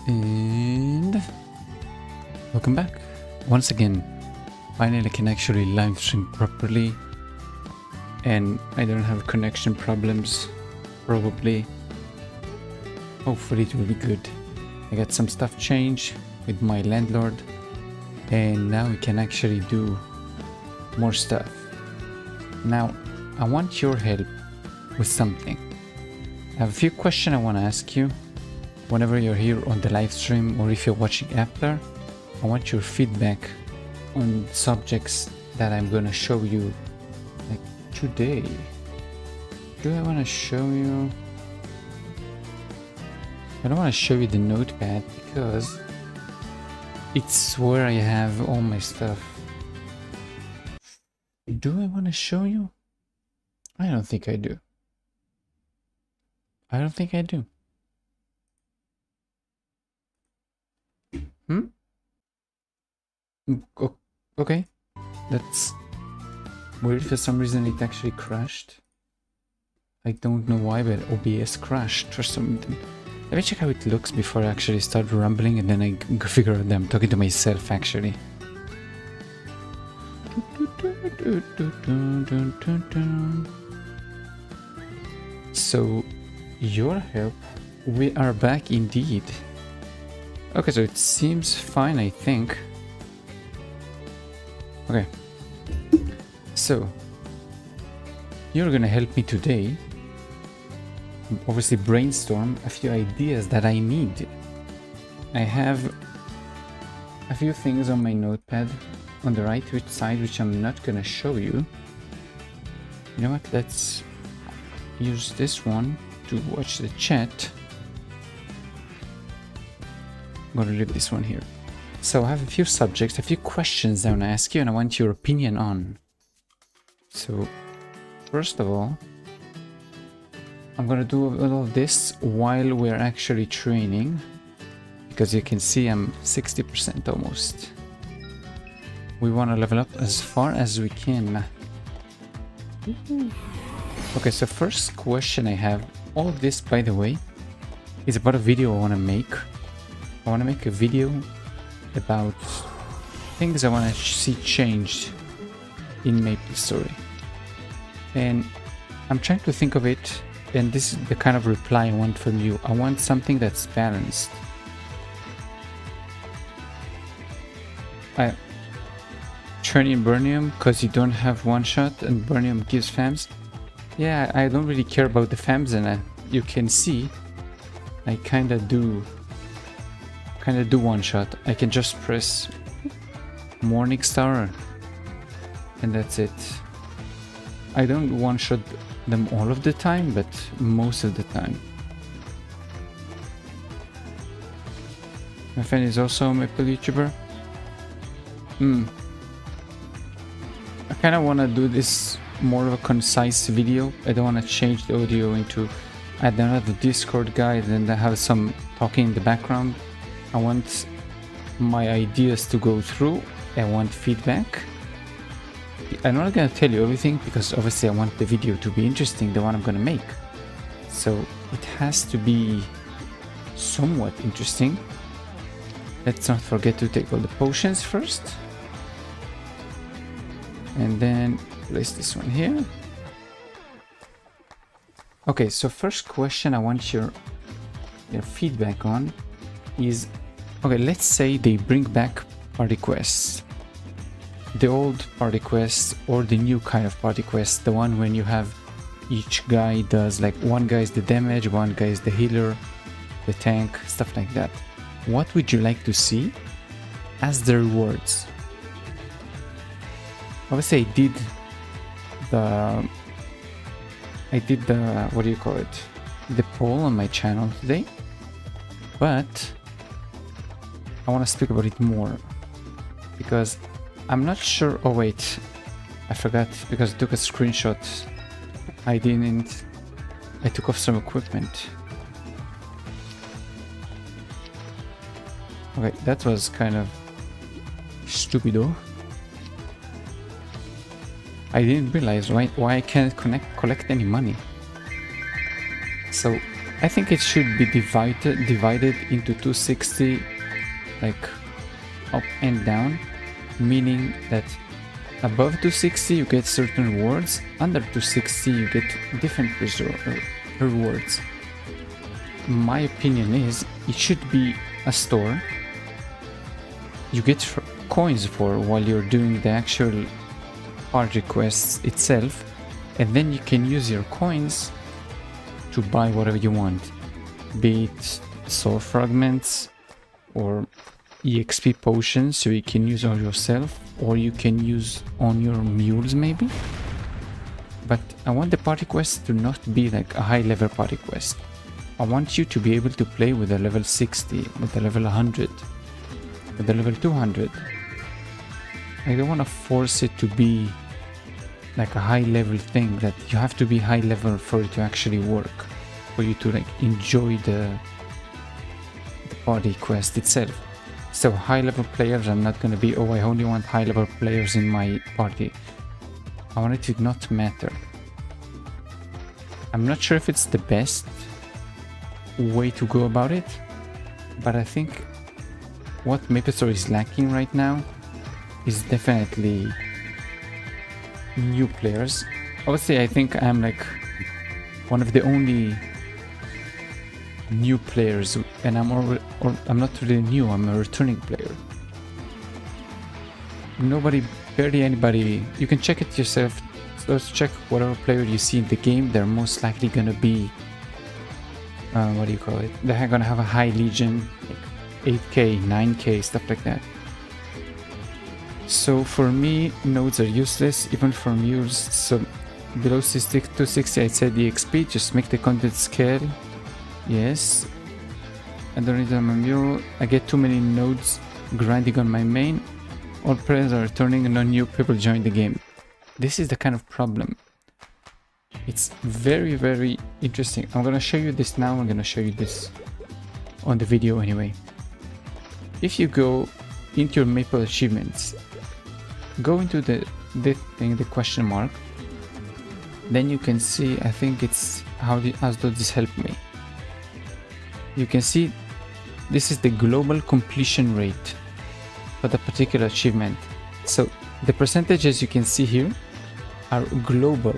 And welcome back. Once again, finally I can actually live stream properly and I don't have connection problems, probably. Hopefully it will be good. I got some stuff changed with my landlord and now we can actually do more stuff. Now, I want your help with something. I have a few questions I want to ask you. Whenever you're here on the live stream or if you're watching after, I want your feedback on subjects that I'm gonna show you like today. Do I want to show you? I don't want to show you the notepad because it's where I have all my stuff. Do I want to show you? I don't think I do. I don't think I do. Okay, that's weird. For some reason it actually crashed. I don't know why, but OBS crashed for some reason. Let me check how it looks before I actually start rambling and then I figure out that I'm talking to myself actually. So, your help, we are back indeed. Okay, so it seems fine, I think. Okay, so you're gonna help me today. Obviously brainstorm a few ideas that I need. I have a few things on my notepad on the right side which I'm not gonna show you. You know what, let's use this one to watch the chat. I'm gonna leave this one here. So I have a few subjects, a few questions I want to ask you and I want your opinion on. So first of all, I'm gonna do all of this while we're actually training, because you can see I'm 60% almost. We want to level up as far as we can. Okay, so first question I have, all of this by the way is about a video I want to make. I want to make a video about things I want to see changed in MapleStory. And I'm trying to think of it, and this is the kind of reply I want from you. I want something that's balanced. Training Burnium because you don't have one shot and Burnium gives FAMs. Yeah, I don't really care about the FAMs, and you can see I kinda do one shot. I can just press Morning Star and that's it. I don't one shot them all of the time, but most of the time. My friend is also a Maple YouTuber. I kinda wanna do this more of a concise video. I don't wanna change the audio into, I don't have the Discord guy and then I have some talking in the background. I want my ideas to go through. I want feedback. I'm not gonna tell you everything because obviously I want the video to be interesting, the one I'm gonna make. So it has to be somewhat interesting. Let's not forget to take all the potions first. And then place this one here. Okay, so first question I want your feedback on is, okay, let's say they bring back party quests. The old party quests or the new kind of party quests, the one when you have each guy does like one guy is the damage, one guy is the healer, the tank, stuff like that. What would you like to see as the rewards? Obviously I did the what do you call it, the poll on my channel today, but I want to speak about it more because I'm not sure. Oh wait, I forgot because I took a screenshot. I took off some equipment. Okay, that was kind of stupido. I didn't realize why I can't collect any money. So I think it should be divided into 260, like up and down, meaning that above 260 you get certain rewards, under 260 you get different rewards. My opinion is it should be a store you get coins for while you're doing the actual party quests itself, and then you can use your coins to buy whatever you want, be it soul fragments or EXP potions, so you can use on yourself, or you can use on your mules maybe. But I want the party quest to not be like a high level party quest. I want you to be able to play with a level 60, with a level 100, with a level 200. I don't want to force it to be like a high level thing that you have to be high level for it to actually work, for you to like enjoy the party quest itself. So high level players, I'm not gonna be, oh, I only want high level players in my party. I want it to not matter. I'm not sure if it's the best way to go about it, but I think what MapleStory is lacking right now is definitely new players. Obviously, I think I'm like one of the only new players, and I'm not really new, I'm a returning player. Barely anybody, you can check it yourself. So let's check whatever player you see in the game, they're most likely gonna be what do you call it? They're gonna have a high legion, like 8k, 9k, stuff like that. So for me, nodes are useless, even for mules. So below 260, I said the XP, just make the content scale. Yes. I don't need my mule. I get too many nodes grinding on my main. All players are returning and no new people join the game. This is the kind of problem. It's very, very interesting. I'm gonna show you this now. I'm gonna show you this on the video anyway. If you go into your Maple achievements, go into the thing, the question mark, then you can see, I think it's how does this help me? You can see this is the global completion rate for the particular achievement. So the percentages you can see here are global.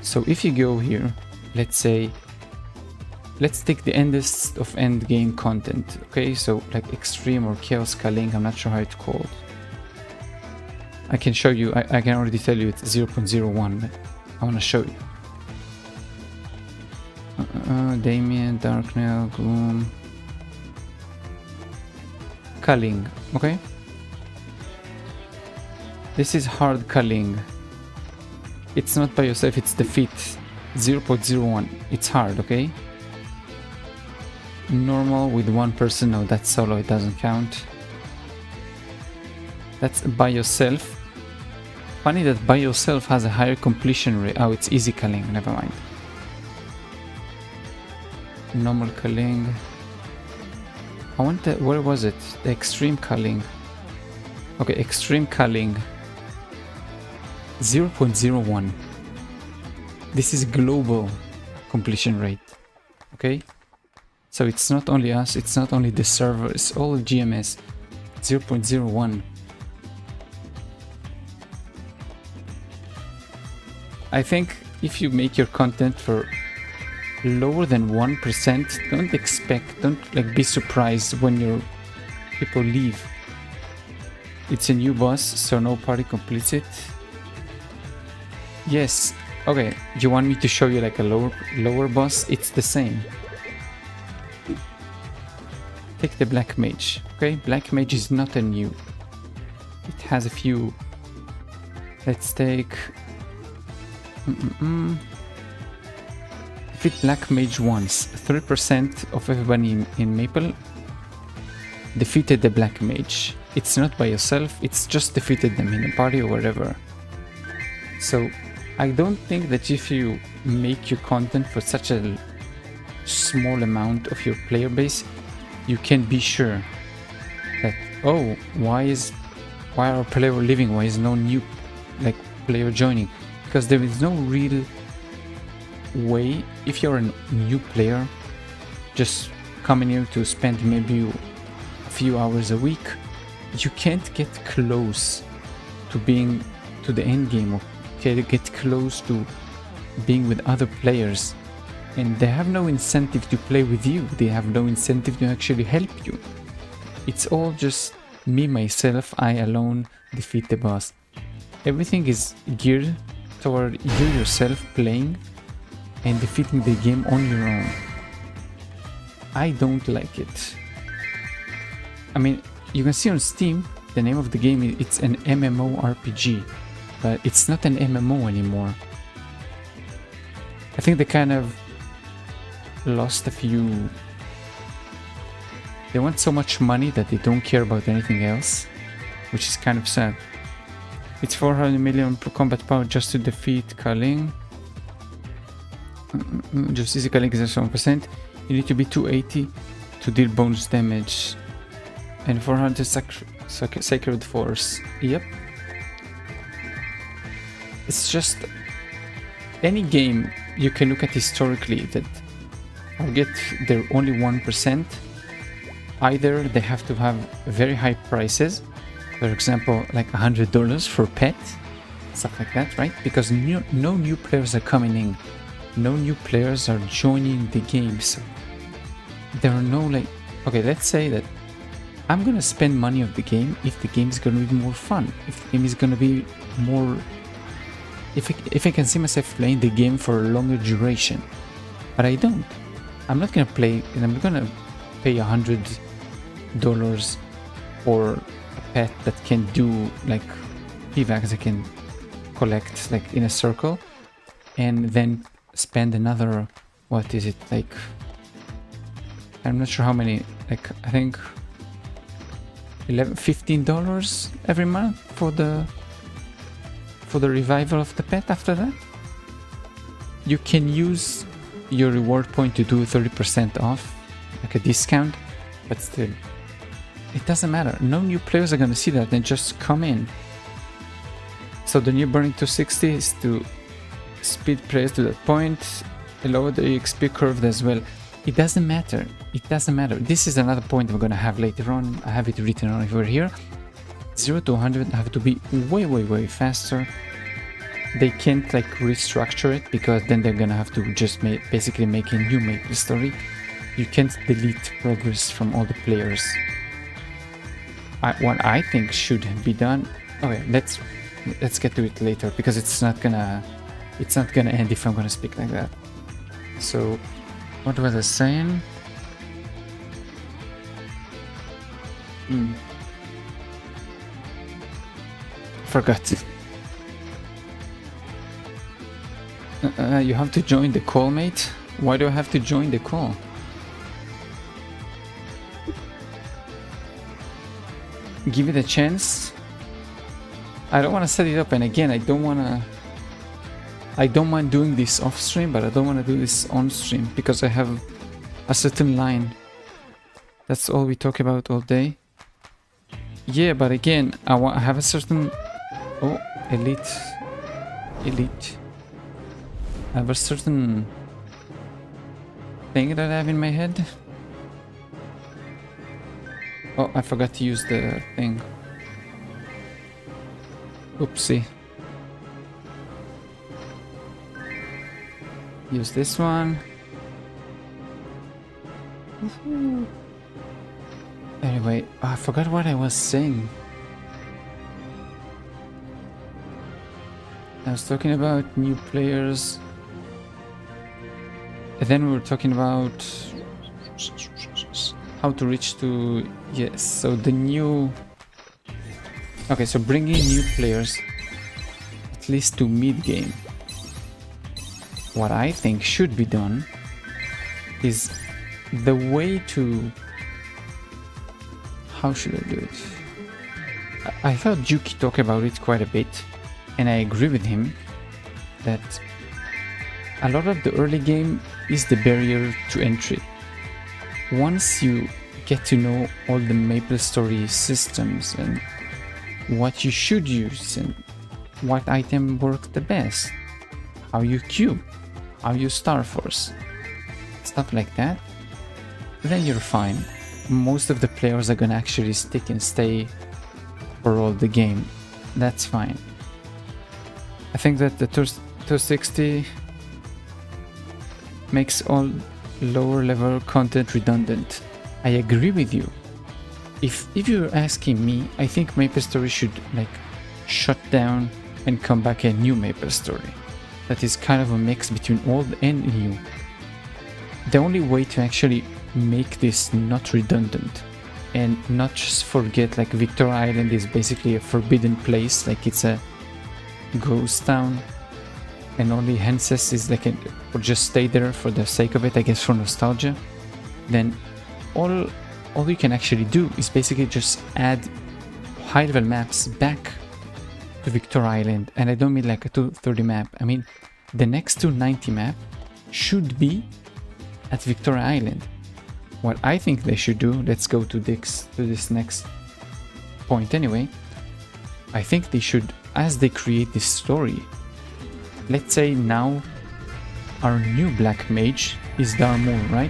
So if you go here, let's take the endest of end game content. Okay, so like extreme or chaos culling, I'm not sure how it's called. I can show you, I can already tell you it's 0.01. I want to show you. Damien, Darknell, Gloom, culling. Okay, this is hard culling. It's not by yourself, it's defeat. 0.01. It's hard, okay? Normal with one person, no, that's solo, it doesn't count. That's by yourself. Funny that by yourself has a higher completion rate. Oh, it's easy culling, never mind. Normal culling. I want the, where was it? The extreme culling. Okay, extreme culling. 0.01. This is global completion rate. Okay, so it's not only us, it's not only the server, it's all GMS. 0.01. I think if you make your content for lower than 1%, don't like be surprised when your people leave. It's a new boss, so no party completes it. Yes, okay, you want me to show you like a lower boss? It's the same. Take the Black Mage, okay? Black Mage is not a new. It has a few. Let's take... Defeat Black Mage once. 3% of everybody in Maple defeated the Black Mage. It's not by yourself, it's just defeated them in a party or whatever. So I don't think that if you make your content for such a small amount of your player base, you can be sure that, oh, why are our player leaving? Why is no new like player joining? Because there is no real way, if you're a new player, just coming here to spend maybe a few hours a week, you can't get close to being to the end game, or get close to being with other players, and they have no incentive to play with you. They have no incentive to actually help you. It's all just me, myself, I alone defeat the boss. Everything is geared toward you yourself playing and defeating the game on your own. I don't like it. I mean, you can see on Steam, the name of the game, it's an MMORPG, but it's not an MMO anymore. I think they kind of lost a few... They want so much money that they don't care about anything else, which is kind of sad. It's 400 million per combat power just to defeat Kaling. Just easy Kaling is 7%. You need to be 280 to deal bonus damage. And 400 Sacred Force. Yep. It's just... Any game you can look at historically that target they're only 1%. Either they have to have very high prices, for example, like $100 for pet, stuff like that, right? Because no new players are coming in, no new players are joining the game, so there are no like, okay, let's say that I'm gonna spend money on the game if the game is gonna be more fun, if the game is gonna be more, if I can see myself playing the game for a longer duration, but I don't. I'm not gonna play, and I'm gonna pay $100 for a pet that can do like evacs I can collect like in a circle, and then spend another, what is it, like, I'm not sure how many, like I think $15 every month for the revival of the pet. After that you can use your reward point to do 30% off, like a discount, but still it doesn't matter. No new players are gonna see that and just come in. So the new Burning 260 is to speed players to that point, lower the XP curve as well. It doesn't matter. It doesn't matter. This is another point I'm gonna have later on. I have it written on over here. 0 to 100 have to be way faster. They can't like restructure it, because then they're gonna have to just basically make a new Maple story. You can't delete progress from all the players. What I think should be done. Okay, let's get to it later, because it's not gonna end if I'm gonna speak like that. So, what was I saying? Forgot. You have to join the call, mate. Why do I have to join the call? Give it a chance. I don't want to set it up, and again, I don't mind doing this off stream, but I don't want to do this on stream because I have a certain line. That's all we talk about all day. Yeah, but again, I have a certain... Oh, elite. I have a certain thing that I have in my head. Oh, I forgot to use the thing. Oopsie. Use this one. Anyway, I forgot what I was saying. I was talking about new players. And then we were talking about how to reach to... Yes, so the new... Okay, so bringing new players at least to mid-game. What I think should be done is the way to... How should I do it? I thought Juki talked about it quite a bit, and I agree with him that a lot of the early game is the barrier to entry. Once you get to know all the MapleStory systems and what you should use and what item works the best, how you queue, I'll use Star Force. Stuff like that. Then you're fine. Most of the players are gonna actually stick and stay for all the game. That's fine. I think that the 260 makes all lower level content redundant. I agree with you. If you're asking me, I think MapleStory should like shut down and come back a new MapleStory. That is kind of a mix between old and new. The only way to actually make this not redundant and not just forget like Victoria Island is basically a forbidden place, like it's a ghost town, and only Henses is like or just stay there for the sake of it, I guess for nostalgia, then all you can actually do is basically just add high level maps back to Victoria Island. And I don't mean like a 230 map, I mean the next 290 map should be at Victoria Island. What I think they should do, let's go to this next point anyway. I think they should, as they create this story, let's say now our new black mage is Darmur, right?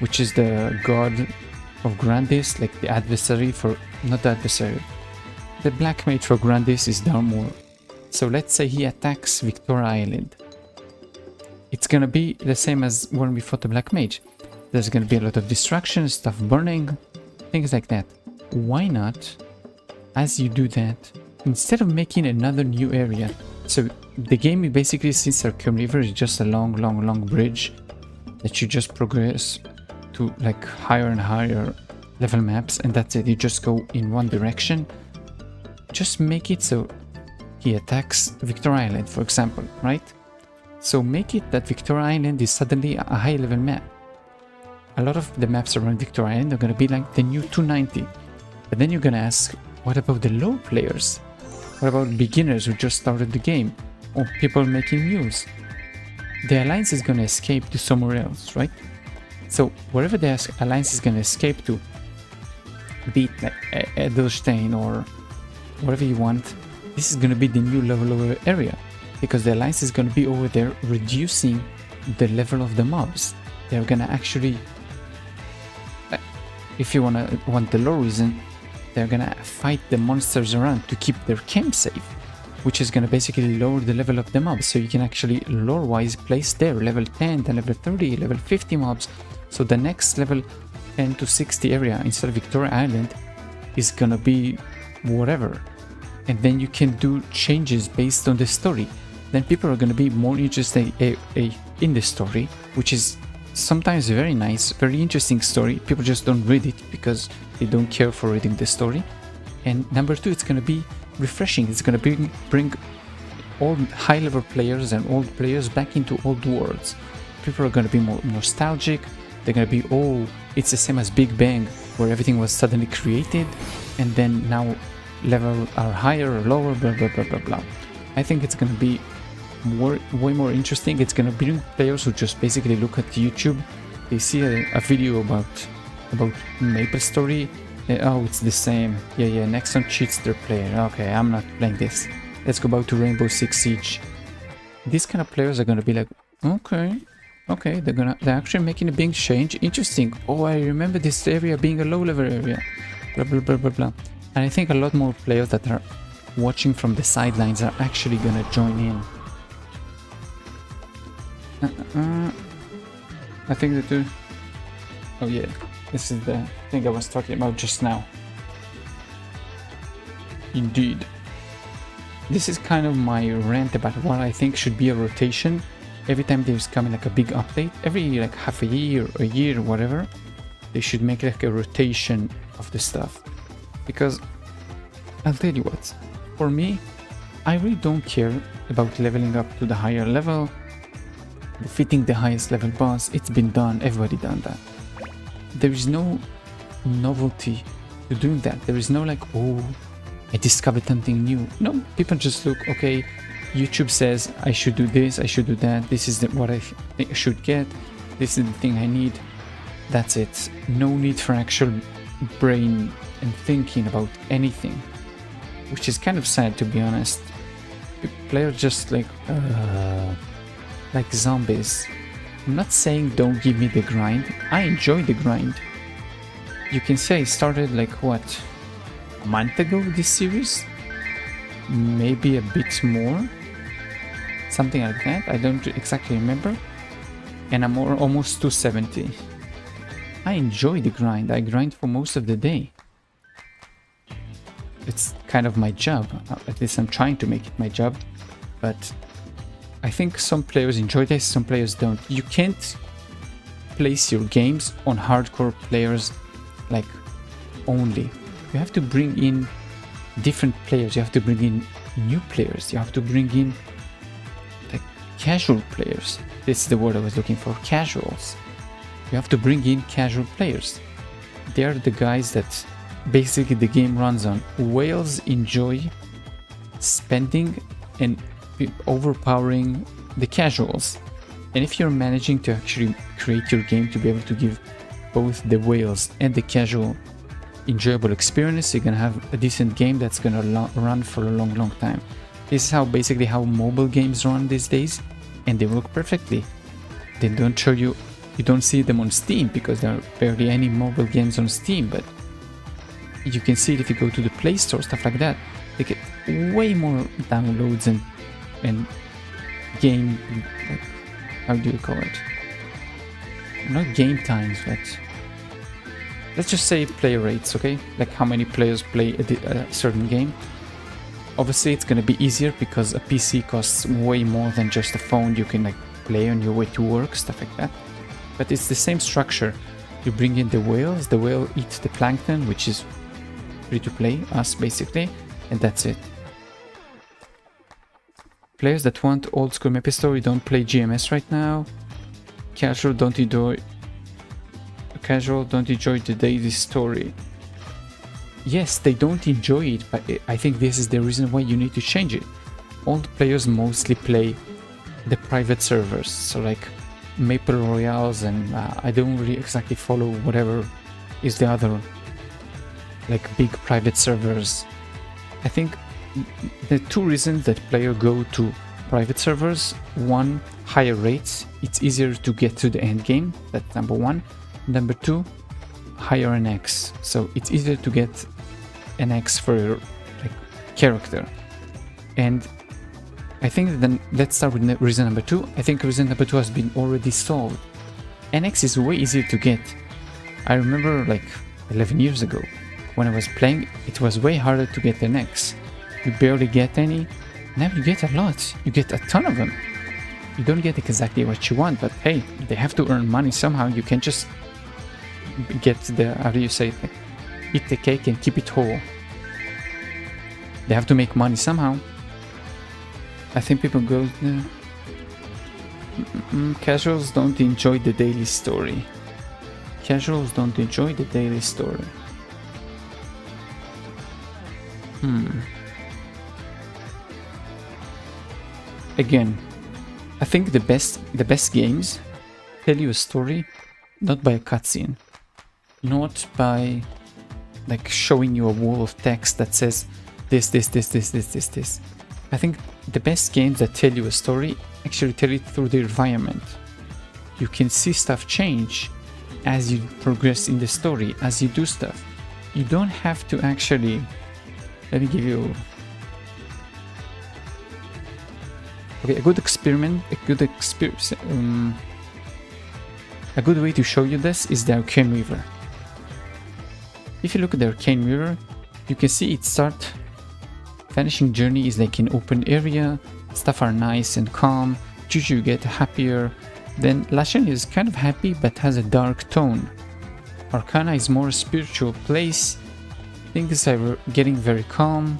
Which is the god of Grandis, like the adversary for, not the adversary, the black mage for Grandis is Darmur. So let's say he attacks Victoria Island. It's gonna be the same as when we fought the black mage. There's gonna be a lot of destruction, stuff burning, things like that. Why not, as you do that, instead of making another new area, so the game basically, since Arkham River is just a long bridge that you just progress to like higher and higher level maps, and that's it, you just go in one direction. Just make it so he attacks Victoria Island, for example, right? So make it that Victoria Island is suddenly a high level map. A lot of the maps around Victoria Island are going to be like the new 290. But then you're going to ask, what about the low players? What about beginners who just started the game? Or people making news? The Alliance is going to escape to somewhere else, right? So wherever the Alliance is going to escape to, be it like Edelstein or whatever you want, this is going to be the new level area. Because the Alliance is going to be over there reducing the level of the mobs. They're going to actually, if you want the lore reason, they're going to fight the monsters around to keep their camp safe, which is going to basically lower the level of the mobs. So you can actually lore-wise place there level 10, then level 30, level 50 mobs. So the next level 10 to 60 area instead of Victoria Island is going to be whatever. And then you can do changes based on the story. Then people are going to be more interested in the story, which is sometimes very nice, very interesting story. People just don't read it because they don't care for reading the story. And number two, it's going to be refreshing. It's going to bring old high-level players and old players back into old worlds. People are going to be more nostalgic. They're going to be, oh, it's the same as Big Bang, where everything was suddenly created, and then now levels are higher or lower, blah blah blah blah blah. I think it's going to be way more interesting. It's going to bring players who just basically look at YouTube, they see a video about MapleStory, oh, it's the same, yeah, Nexon cheats their player, okay, I'm not playing this, let's go back to Rainbow Six Siege. These kind of players are going to be like, okay, they're actually making a big change, interesting, oh, I remember this area being a low level area, blah blah blah blah blah. And I think a lot more players that are watching from the sidelines are actually going to join in. I think that too. Oh yeah, this is the thing I was talking about just now. Indeed. This is kind of my rant about what I think should be a rotation. Every time there's coming like a big update, every like half a year, whatever, they should make like a rotation of the stuff. Because I'll tell you what, for me, I really don't care about leveling up to the higher level, defeating the highest level boss. It's been done, everybody done that. There is no novelty to doing that. There is no like, oh, I discovered something new. No, people just look, okay, YouTube says I should do this, I should do that, this is what I think I should get, this is the thing I need. That's it. No need for actual brain and thinking about anything, which is kind of sad, to be honest. Players just like, like zombies. I'm not saying don't give me the grind. I enjoy the grind. You can say I started like what, a month ago this series? Maybe a bit more. Something like that. I don't exactly remember. And I'm almost 270. I enjoy the grind. I grind for most of the day. It's kind of my job. At least I'm trying to make it my job. But I think some players enjoy this, some players don't. You can't place your games on hardcore players like only. You have to bring in different players. You have to bring in new players. You have to bring in like casual players. This is the word I was looking for, casuals. You have to bring in casual players. They are the guys that basically the game runs on. Whales enjoy spending and overpowering the casuals. And if you're managing to actually create your game to be able to give both the whales and the casual enjoyable experience, you're gonna have a decent game that's gonna run for a long time. This is how basically how mobile games run these days, and they work perfectly. They don't show you, you don't see them on Steam because there are barely any mobile games on Steam, but you can see it if you go to the Play Store, stuff like that. They get way more downloads and game, like, how do you call it? Not game times, but let's just say player rates, okay? Like how many players play a certain game. Obviously it's gonna be easier because a PC costs way more than just a phone you can like play on your way to work, stuff like that. But it's the same structure. You bring in the whales, the whale eats the plankton, which is free to play, us basically, and that's it. Players that want old school Maple Story don't play GMS right now. Casual don't enjoy the daily story. Yes, they don't enjoy it, but I think this is the reason why you need to change it. Old players mostly play the private servers, so like Maple Royales, and I don't really exactly follow whatever is the other like big private servers. I think the two reasons that players go to private servers: one, higher rates, it's easier to get to the end game, that's number one. Number two, higher NX, so it's easier to get NX for your like character. And I think then let's start with reason number two. I think reason number two has been already solved. NX is way easier to get. I remember like 11 years ago when I was playing, it was way harder to get NX. You barely get any. Now you get a lot. You get a ton of them. You don't get exactly what you want, but hey, they have to earn money somehow. You can't just get the, how do you say it, like, eat the cake and keep it whole. They have to make money somehow. I think people go, casuals don't enjoy the daily story. Casuals don't enjoy the daily story. Again, I think the best games tell you a story not by a cutscene, not by like showing you a wall of text that says this. I think the best games that tell you a story actually tell it through the environment. You can see stuff change as you progress in the story, as you do stuff. You don't have to actually, let me give you okay, a good way to show you this is the Arcane River. If you look at the Arcane River, you can see it start. Vanishing Journey is like an open area, stuff are nice and calm, Juju get happier. Then Lashen is kind of happy but has a dark tone. Arcana is more a spiritual place, things are getting very calm.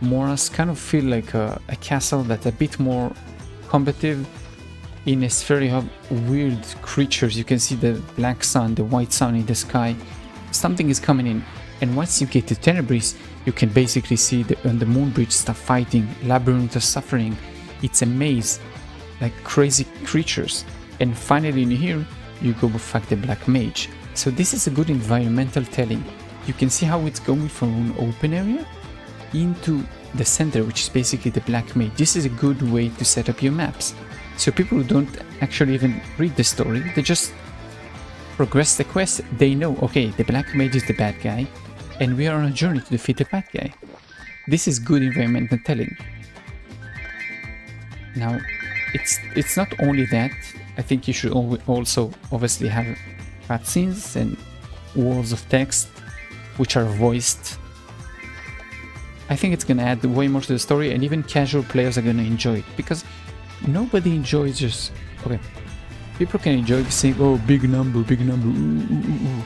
Moras kind of feel like a castle that's a bit more combative. In a sphere you have weird creatures, you can see the black sun, the white sun in the sky. Something is coming in, and once you get to Tenebris, you can basically see on the Moonbridge stuff fighting, Labyrinth of Suffering. It's a maze, like crazy creatures. And finally in here, you go fight the Black Mage. So this is a good environmental telling. You can see how it's going from an open area into the center, which is basically the Black Mage. This is a good way to set up your maps. So people who don't actually even read the story, they just progress the quest. They know, okay, the Black Mage is the bad guy, and we are on a journey to defeat the bad guy. This is good environmental telling. Now, it's not only that. I think you should also obviously have cutscenes and walls of text which are voiced. I think it's gonna add way more to the story, and even casual players are gonna enjoy it, because nobody enjoys just... Okay, people can enjoy saying, oh, big number, ooh, ooh, ooh, ooh.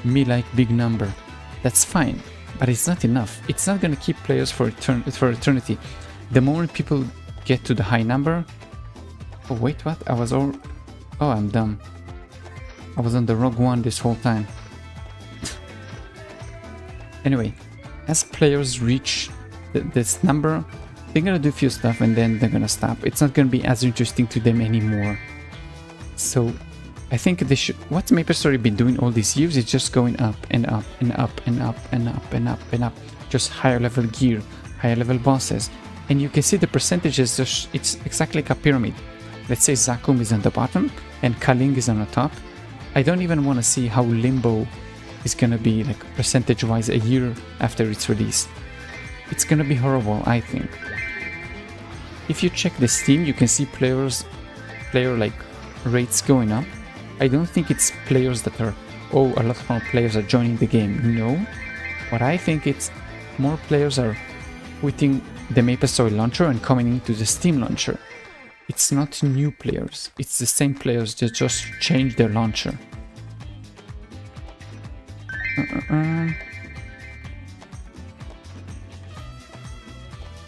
Me like big number. That's fine, but it's not enough. It's not gonna keep players for eternity. The moment people get to the high number... Oh, wait, what? I was all... Oh, I'm dumb. I was on the wrong one this whole time. Anyway, as players reach this number, they're gonna do a few stuff and then they're gonna stop. It's not gonna be as interesting to them anymore. So I think they should... What MapleStory been doing all these years is just going up and up and up and up and up and up and up. Just higher level gear, higher level bosses. And you can see the percentages, it's exactly like a pyramid. Let's say Zakum is on the bottom and Kaling is on the top. I don't even want to see how Limbo is gonna be like percentage wise a year after its release. It's gonna be horrible, I think. If you check the Steam, you can see player like rates going up. I don't think it's players that are, oh, a lot more players are joining the game. No. What I think it's more players are quitting the MapleStory launcher and coming into the Steam launcher. It's not new players, it's the same players that just change their launcher.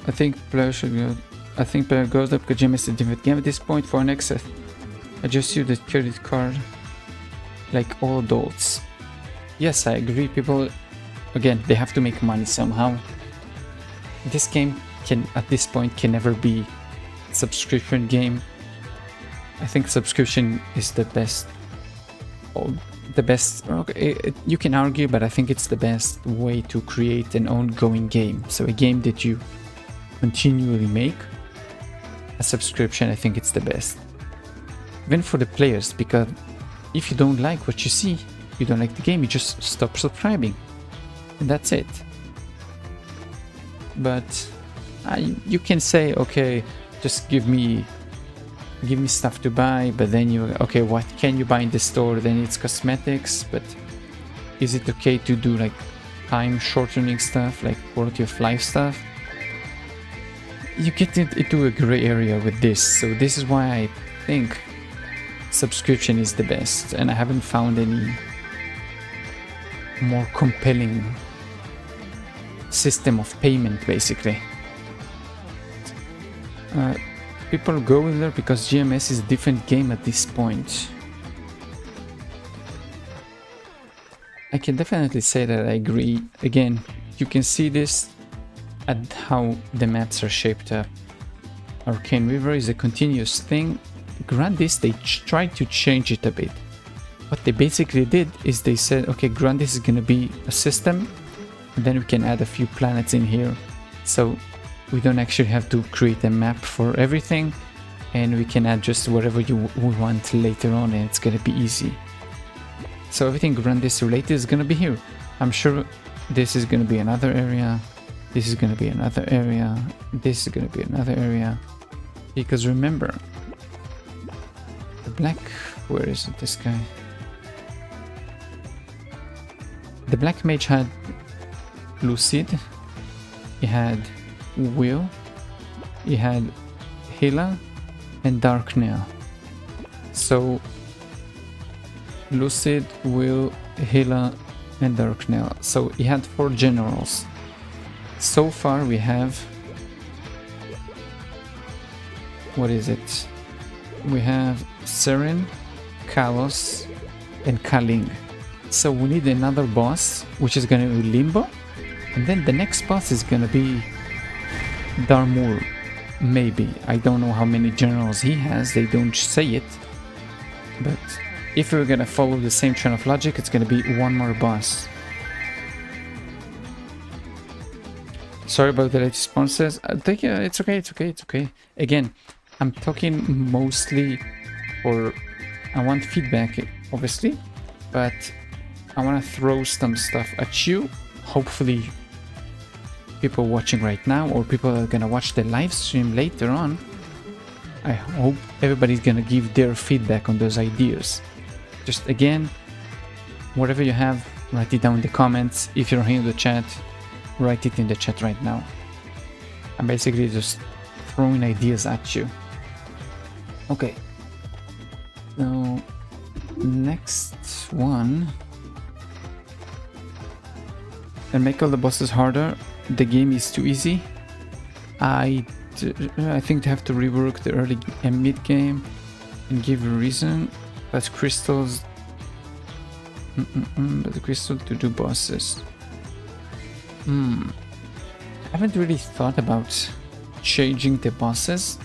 I think player should go. I think player goes up because Jim is a different game at this point. For next, I just use the credit card like all adults. Yes, I agree. People, again, they have to make money somehow. This game can, at this point, can never be a subscription game. I think subscription is the best. Oh, the best. Okay, you can argue, but I think it's the best way to create an ongoing game. So a game that you continually make. A subscription, I think it's the best. Even for the players, because if you don't like what you see, you don't like the game, you just stop subscribing, and that's it. But you can say, okay, just give me stuff to buy, but then you, okay, what can you buy in the store? Then it's cosmetics, but is it okay to do like time shortening stuff, like quality of life stuff? You get into a gray area with this, so this is why I think subscription is the best, and I haven't found any more compelling system of payment, basically. People go in there because GMS is a different game at this point. I can definitely say that I agree. Again, you can see this at how the maps are shaped up. Arcane River is a continuous thing. Grandis, they tried to change it a bit. What they basically did is they said, okay, Grandis is gonna be a system, and then we can add a few planets in here. So we don't actually have to create a map for everything, and we can add just whatever we want later on, and it's gonna be easy. So everything Grandis related is gonna be here. I'm sure this is gonna be another area. This is gonna be another area. This is gonna be another area. Because remember, the black... Where is it, this guy? The Black Mage had Lucid. He had Will. He had Hila and Darknail. So Lucid, Will, Hila and Darknail. So he had 4 generals. So far we have... What is it? We have Seren, Kalos and Kaling. So we need another boss, which is gonna be Limbo. And then the next boss is gonna be Darmur. Maybe. I don't know how many generals he has, they don't say it. But if we're gonna follow the same train of logic, it's gonna be one more boss. Sorry about the late responses. It's okay. Again, I'm talking mostly for, I want feedback, obviously, but I want to throw some stuff at you. Hopefully people watching right now or people that are gonna watch the live stream later on, I hope everybody's gonna give their feedback on those ideas. Just again, whatever you have, write it down in the comments. If you're here in the chat, write it in the chat right now. I'm basically just throwing ideas at you. Okay, so next one, and make all the bosses harder. The game is too easy. I think they have to rework the early and mid game and give a reason. But crystals, but the crystal to do bosses. I haven't really thought about changing the bosses.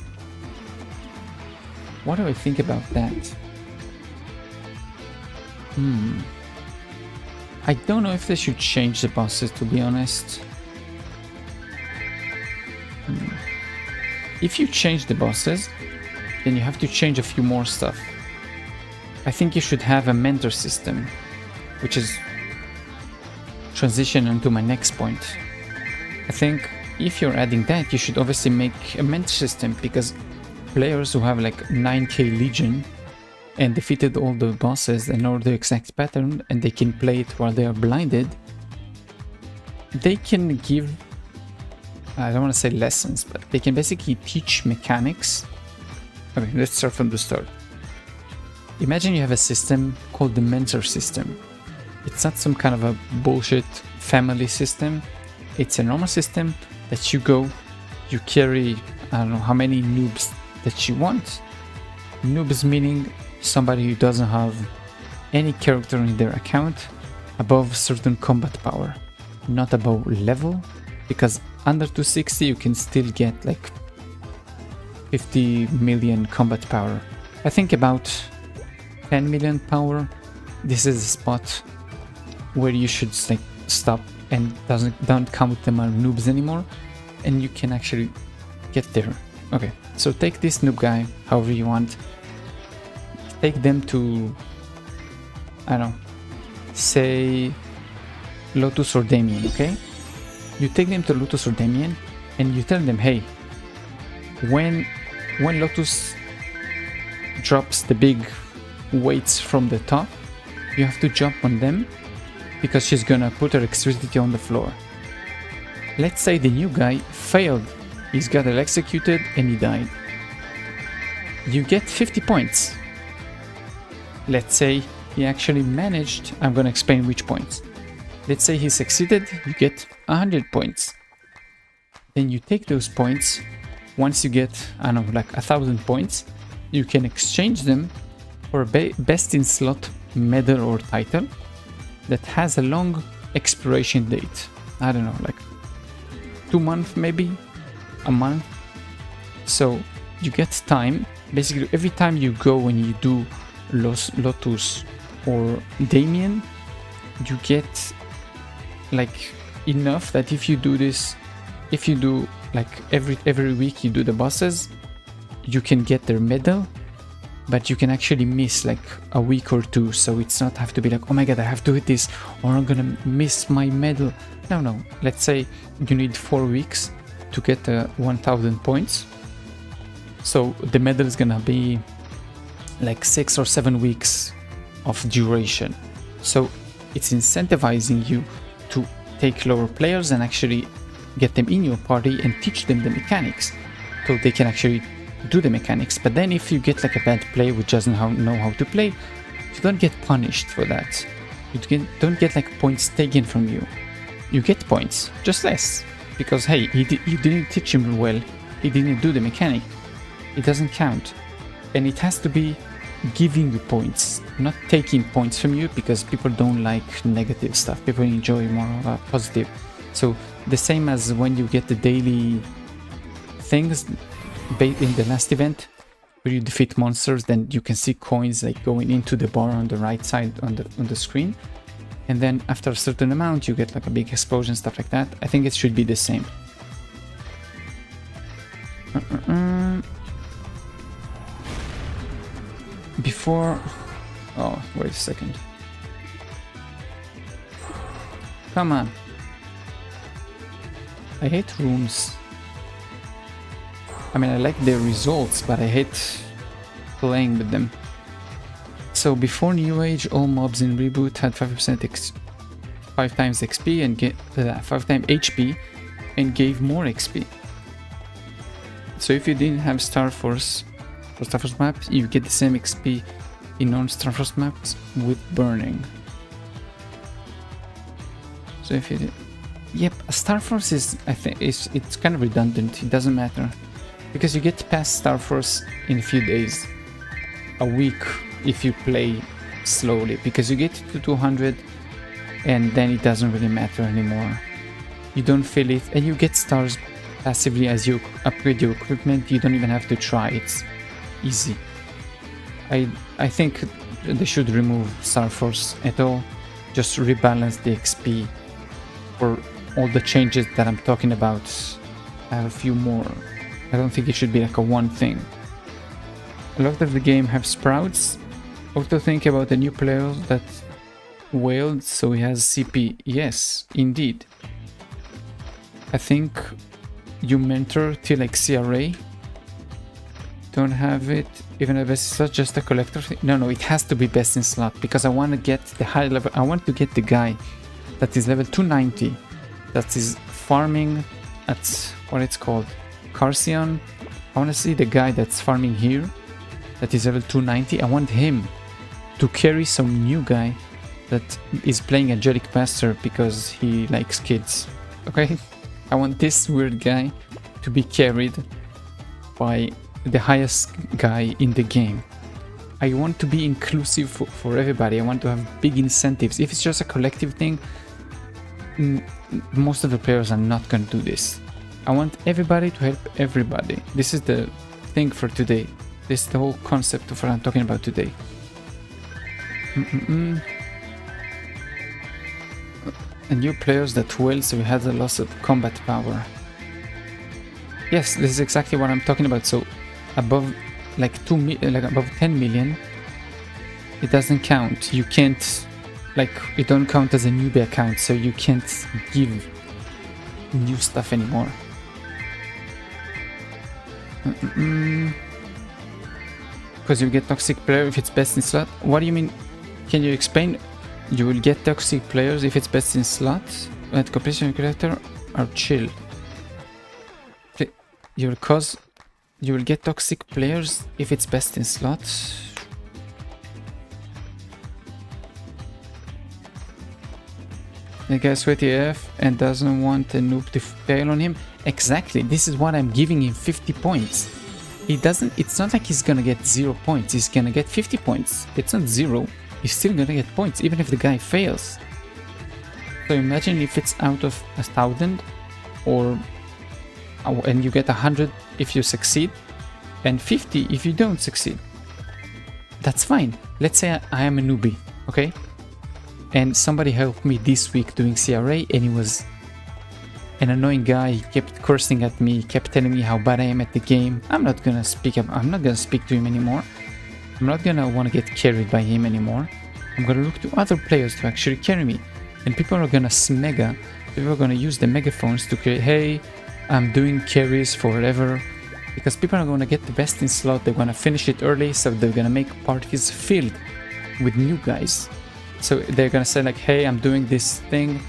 What do I think about that? I don't know if they should change the bosses, to be honest. If you change the bosses, then you have to change a few more stuff. I think you should have a mentor system, which is transition into my next point. I think if you're adding that, you should obviously make a mentor system, because players who have like 9k Legion and defeated all the bosses and know the exact pattern and they can play it while they are blinded, they can give, I don't want to say lessons, but they can basically teach mechanics. Okay, let's start from the start. Imagine you have a system called the mentor system. It's not some kind of a bullshit family system. It's a normal system that you go, you carry, I don't know how many noobs that you want. Noobs meaning somebody who doesn't have any character in their account above certain combat power, not above level, because under 260 you can still get like 50 million combat power. I think about 10 million power. This is a spot where you should like stop and don't count them as noobs anymore, and you can actually get there. Okay, so take this noob guy however you want. Take them to, I don't know, say Lotus or Damien, okay? You take them to Lotus or Damien and you tell them, hey, when Lotus drops the big weights from the top, you have to jump on them because she's gonna put her electricity on the floor. Let's say the new guy failed, he's got executed and he died. You get 50 points. Let's say he actually managed, I'm gonna explain which points. Let's say he succeeded, you get 100 points. Then you take those points, once you get, I don't know, like 1,000 points, you can exchange them for a best in slot medal or title that has a long expiration date. I don't know, like 2 months maybe, a month. So you get time, basically every time you go and you do Lotus or Damien, you get like enough that if you do this, if you do like every week you do the bosses, you can get their medal, but you can actually miss like a week or two, so it's not have to be like, oh my god, I have to hit this or I'm gonna miss my medal. No, let's say you need 4 weeks to get 1,000 points, so the medal is gonna be like 6 or 7 weeks of duration. So it's incentivizing you to take lower players and actually get them in your party and teach them the mechanics so they can actually do the mechanics. But then if you get like a bad player which doesn't know how to play, you don't get punished for that. You don't get like points taken from you. You get points, just less, because hey, you didn't teach him well, he didn't do the mechanic. It doesn't count. And it has to be giving you points, not taking points from you, because people don't like negative stuff. People enjoy more positive. So the same as when you get the daily things in the last event where you defeat monsters, then you can see coins like going into the bar on the right side on the screen, and then after a certain amount you get like a big explosion, stuff like that. I think it should be the same. before... Oh, wait a second. Come on. I hate rooms. I mean, I like their results, but I hate playing with them. So before New Age, all mobs in Reboot had 5% 5 times XP and get 5 times HP and gave more XP. So if you didn't have Star Force for Star Force maps, you get the same XP in non-Star Force maps with burning. So if you did, yep, Star Force is, I think it's kind of redundant. It doesn't matter because you get past Star Force in a few days, a week if you play slowly, because you get to 200 and then it doesn't really matter anymore. You don't feel it, and you get stars passively as you upgrade your equipment. You don't even have to try, it's easy. I think they should remove Star Force at all, just rebalance the XP for all the changes that I'm talking about. Have a few more. I don't think it should be like a one thing. A lot of the game have sprouts. Also think about the new player that wailed, so he has CP. Yes, indeed. I think you mentor till like CRA. Don't have it. Even if it's not just a collector thing. No, it has to be best in slot because I want to get the high level. I want to get the guy that is level 290, that is farming at what it's called, Carcion. I want to see the guy that's farming here, that is level 290. I want him to carry some new guy that is playing Angelic Master because he likes kids. Okay, I want this weird guy to be carried by the highest guy in the game. I want to be inclusive for everybody. I want to have big incentives. If it's just a collective thing, most of the players are not going to do this. I want everybody to help everybody. This is the thing for today. This is the whole concept of what I'm talking about today. And new players that will, so we had a loss of combat power. Yes, this is exactly what I'm talking about. So above like above 10 million, it doesn't count. You can't, like, it don't count as a newbie account, so you can't give new stuff anymore. Because you get toxic player if it's best in slot. What do you mean? Can you explain? You will get toxic players if it's best in slot, but competition character are chill. You will get toxic players if it's best in slot. The guy sweaty AF and doesn't want a noob to fail on him. Exactly, this is what I'm giving him 50 points. It's not like he's gonna get 0 points, he's gonna get 50 points. It's not 0, he's still gonna get points even if the guy fails. So imagine if it's out of 1,000 and you get 100 if you succeed and 50 if you don't succeed. That's fine. Let's say I am a newbie, okay? And somebody helped me this week doing CRA and he was an annoying guy. He kept cursing at me, kept telling me how bad I am at the game. I'm not gonna speak to him anymore. I'm not gonna want to get carried by him anymore. I'm gonna look to other players to actually carry me. And people are gonna people are gonna use the megaphones to create, hey, I'm doing carries forever, because people are going to get the best in slot. They're going to finish it early, so they're going to make parties filled with new guys. So they're going to say like, hey, I'm doing this thing,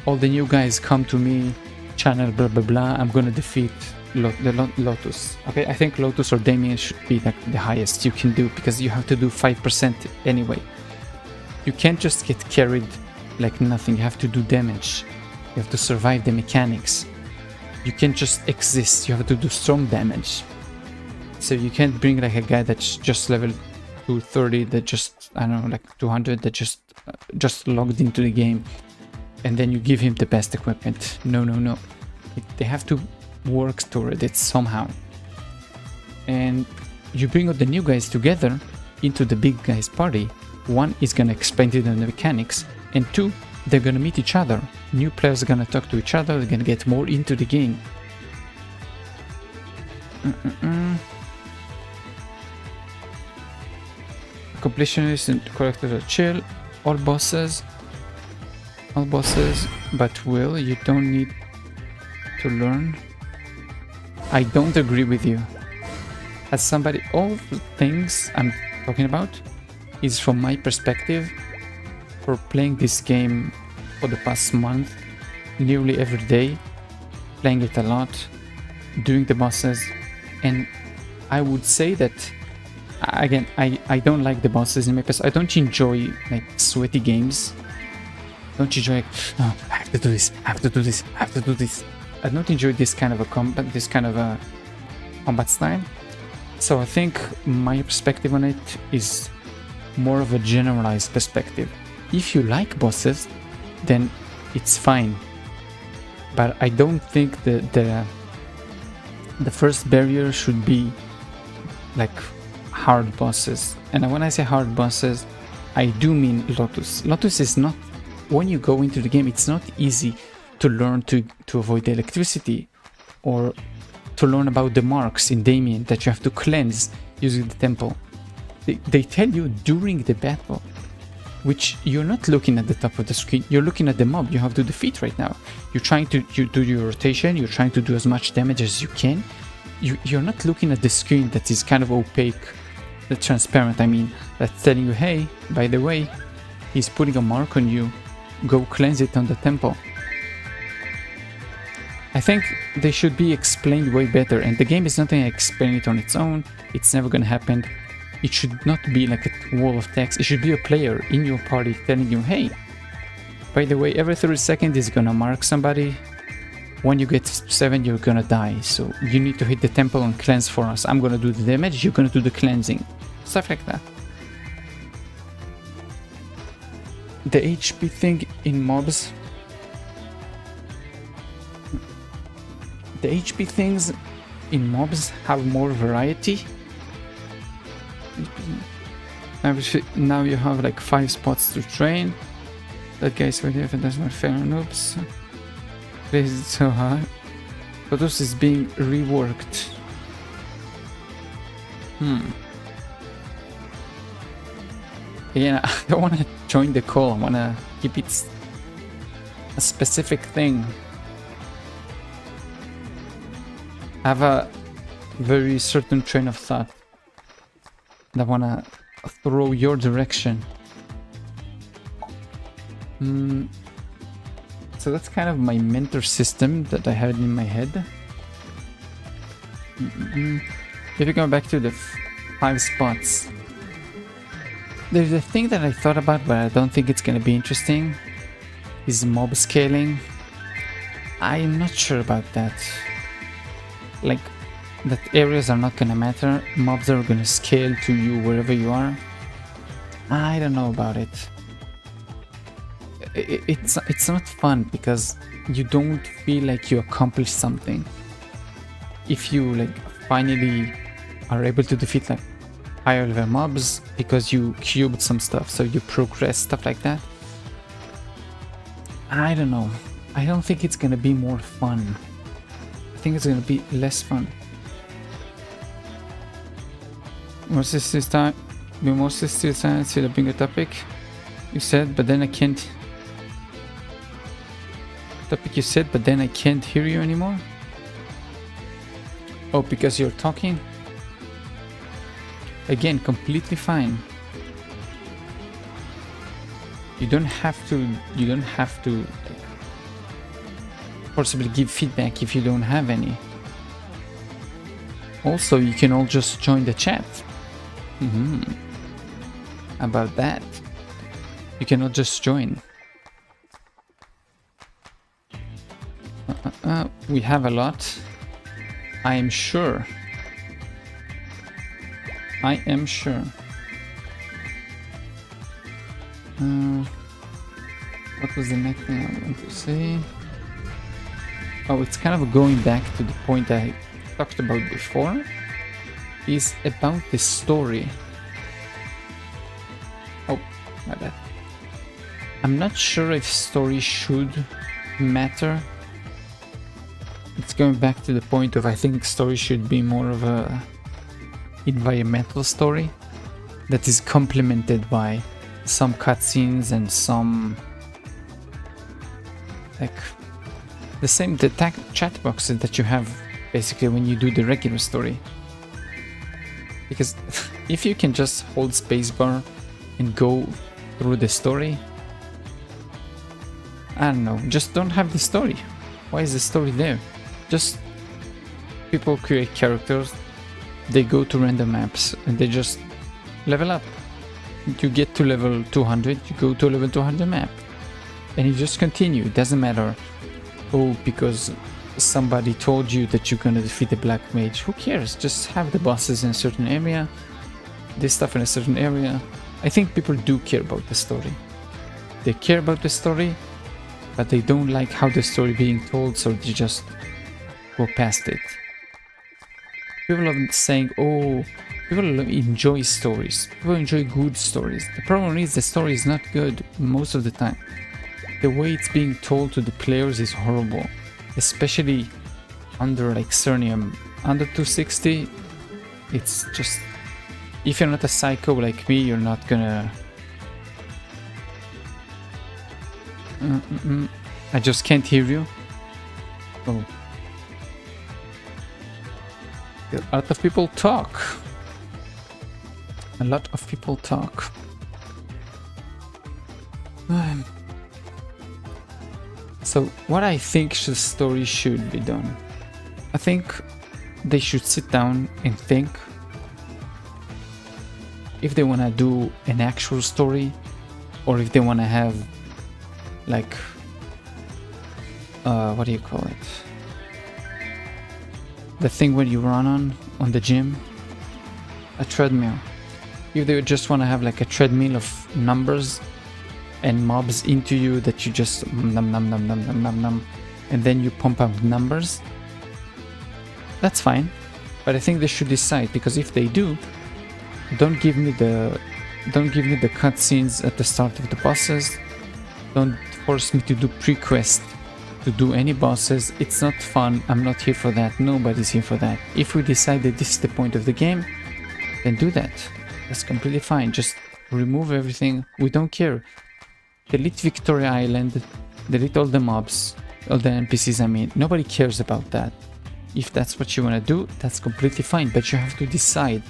all the new guys come to me, channel blah blah blah, I'm going to defeat Lotus. Okay, I think Lotus or Damien should be like the highest you can do, because you have to do 5% anyway. You can't just get carried like nothing, you have to do damage, you have to survive the mechanics. You can't just exist, you have to do strong damage. So you can't bring like a guy that's just level 230, that just, I don't know, like 200, that just logged into the game, and then you give him the best equipment. No. They have to work toward it somehow. And you bring all the new guys together into the big guys party. One is gonna explain to them the mechanics, and two, they're gonna meet each other. New players are gonna talk to each other, they're gonna get more into the game. completionists and collectors are chill. All bosses, but Will, you don't need to learn. I don't agree with you. As somebody, all the things I'm talking about is from my perspective for playing this game for the past month, nearly every day, playing it a lot, doing the bosses, and I would say that again, I don't like the bosses in my past. I don't enjoy like sweaty games. Don't enjoy like, oh, I have to do this, I have to do this, I have to do this. I don't enjoy this kind of a combat, combat style. So I think my perspective on it is more of a generalized perspective. If you like bosses, then it's fine. But I don't think the first barrier should be like hard bosses. And when I say hard bosses, I do mean Lotus. Lotus is not, when you go into the game, it's not easy to learn to avoid the electricity, or to learn about the marks in Damien that you have to cleanse using the temple. They tell you during the battle, which you're not looking at the top of the screen, you're looking at the mob you have to defeat right now. You're trying to do your rotation, you're trying to do as much damage as you can. You're not looking at the screen that is kind of opaque, the transparent, I mean, that's telling you, hey, by the way, he's putting a mark on you, go cleanse it on the temple. I think they should be explained way better, and the game is not going to explain it on its own. It's never going to happen. It should not be like a wall of text. It should be a player in your party telling you, hey, by the way, every 30 seconds is going to mark somebody. When you get 7, you're going to die. So you need to hit the temple and cleanse for us. I'm going to do the damage, you're going to do the cleansing. Stuff like that. The HP thing in mobs. The HP things in mobs have more variety. Now you have like 5 spots to train. That guy's ready if it does not fair noobs. This is so hard. But this is being reworked. Again, I don't want to join the call. I want to keep it a specific thing. I have a very certain train of thought that I want to throw your direction. So that's kind of my mentor system that I had in my head. If you go back to the 5 spots, there's a thing that I thought about, but I don't think it's going to be interesting, is mob scaling. I'm not sure about that. Like, that areas are not gonna matter, mobs are gonna scale to you wherever you are. I don't know about it. It's not fun because you don't feel like you accomplished something. If you like finally are able to defeat like higher level mobs because you cubed some stuff, so you progress, stuff like that. I don't know. I don't think it's gonna be more fun. I think it's gonna be less fun. What's this time? Be mostly still silent, still a bigger topic. You said, but then I can't. Topic you said, but then I can't hear you anymore. Oh, because you're talking? Again, completely fine. You don't have to like, possibly give feedback if you don't have any. Also, you can all just join the chat. About that. You cannot just join. We have a lot. I am sure. I am sure. What was the next thing I want to say? Oh, it's kind of going back to the point I talked about before. Is about the story. Oh, my bad. I'm not sure if story should matter. It's going back to the point of I think story should be more of a environmental story. that is complemented by some cutscenes and some like the chat boxes that you have basically when you do the regular story. Because if you can just hold spacebar and go through the story, I don't know, just don't have the story. Why is the story there? Just people create characters, they go to random maps and they just level up. You get to level 200, you go to level 200 map and you just continue. It doesn't matter, oh, because somebody told you that you're gonna defeat the black mage. Who cares? Just have the bosses in a certain area, this stuff in a certain area. I think people do care about the story. They care about the story, but they don't like how the story being told, so they just go past it. People are saying, oh, people enjoy stories. People enjoy good stories. The problem is the story is not good most of the time. The way it's being told to the players is horrible. Especially under like Cernium. Under 260, it's just... If you're not a psycho like me, you're not gonna... I just can't hear you. Oh. A lot of people talk. A lot of people talk. So what I think the story should be done. I think they should sit down and think if they want to do an actual story or if they want to have like what do you call it, the thing when you run on the gym, a treadmill. If they just want to have like a treadmill of numbers and mobs into you that you just num num num num num num num and then you pump up numbers, that's fine. But I think they should decide, because if they do, don't give me the cutscenes at the start of the bosses. Don't force me to do pre-quest, to do any bosses. It's not fun. I'm not here for that. Nobody's here for that. If we decide that this is the point of the game, then do that. That's completely fine. Just remove everything. We don't care. Delete Victoria Island. Delete all the mobs, all the NPCs. I mean, nobody cares about that. If that's what you want to do, that's completely fine. But you have to decide.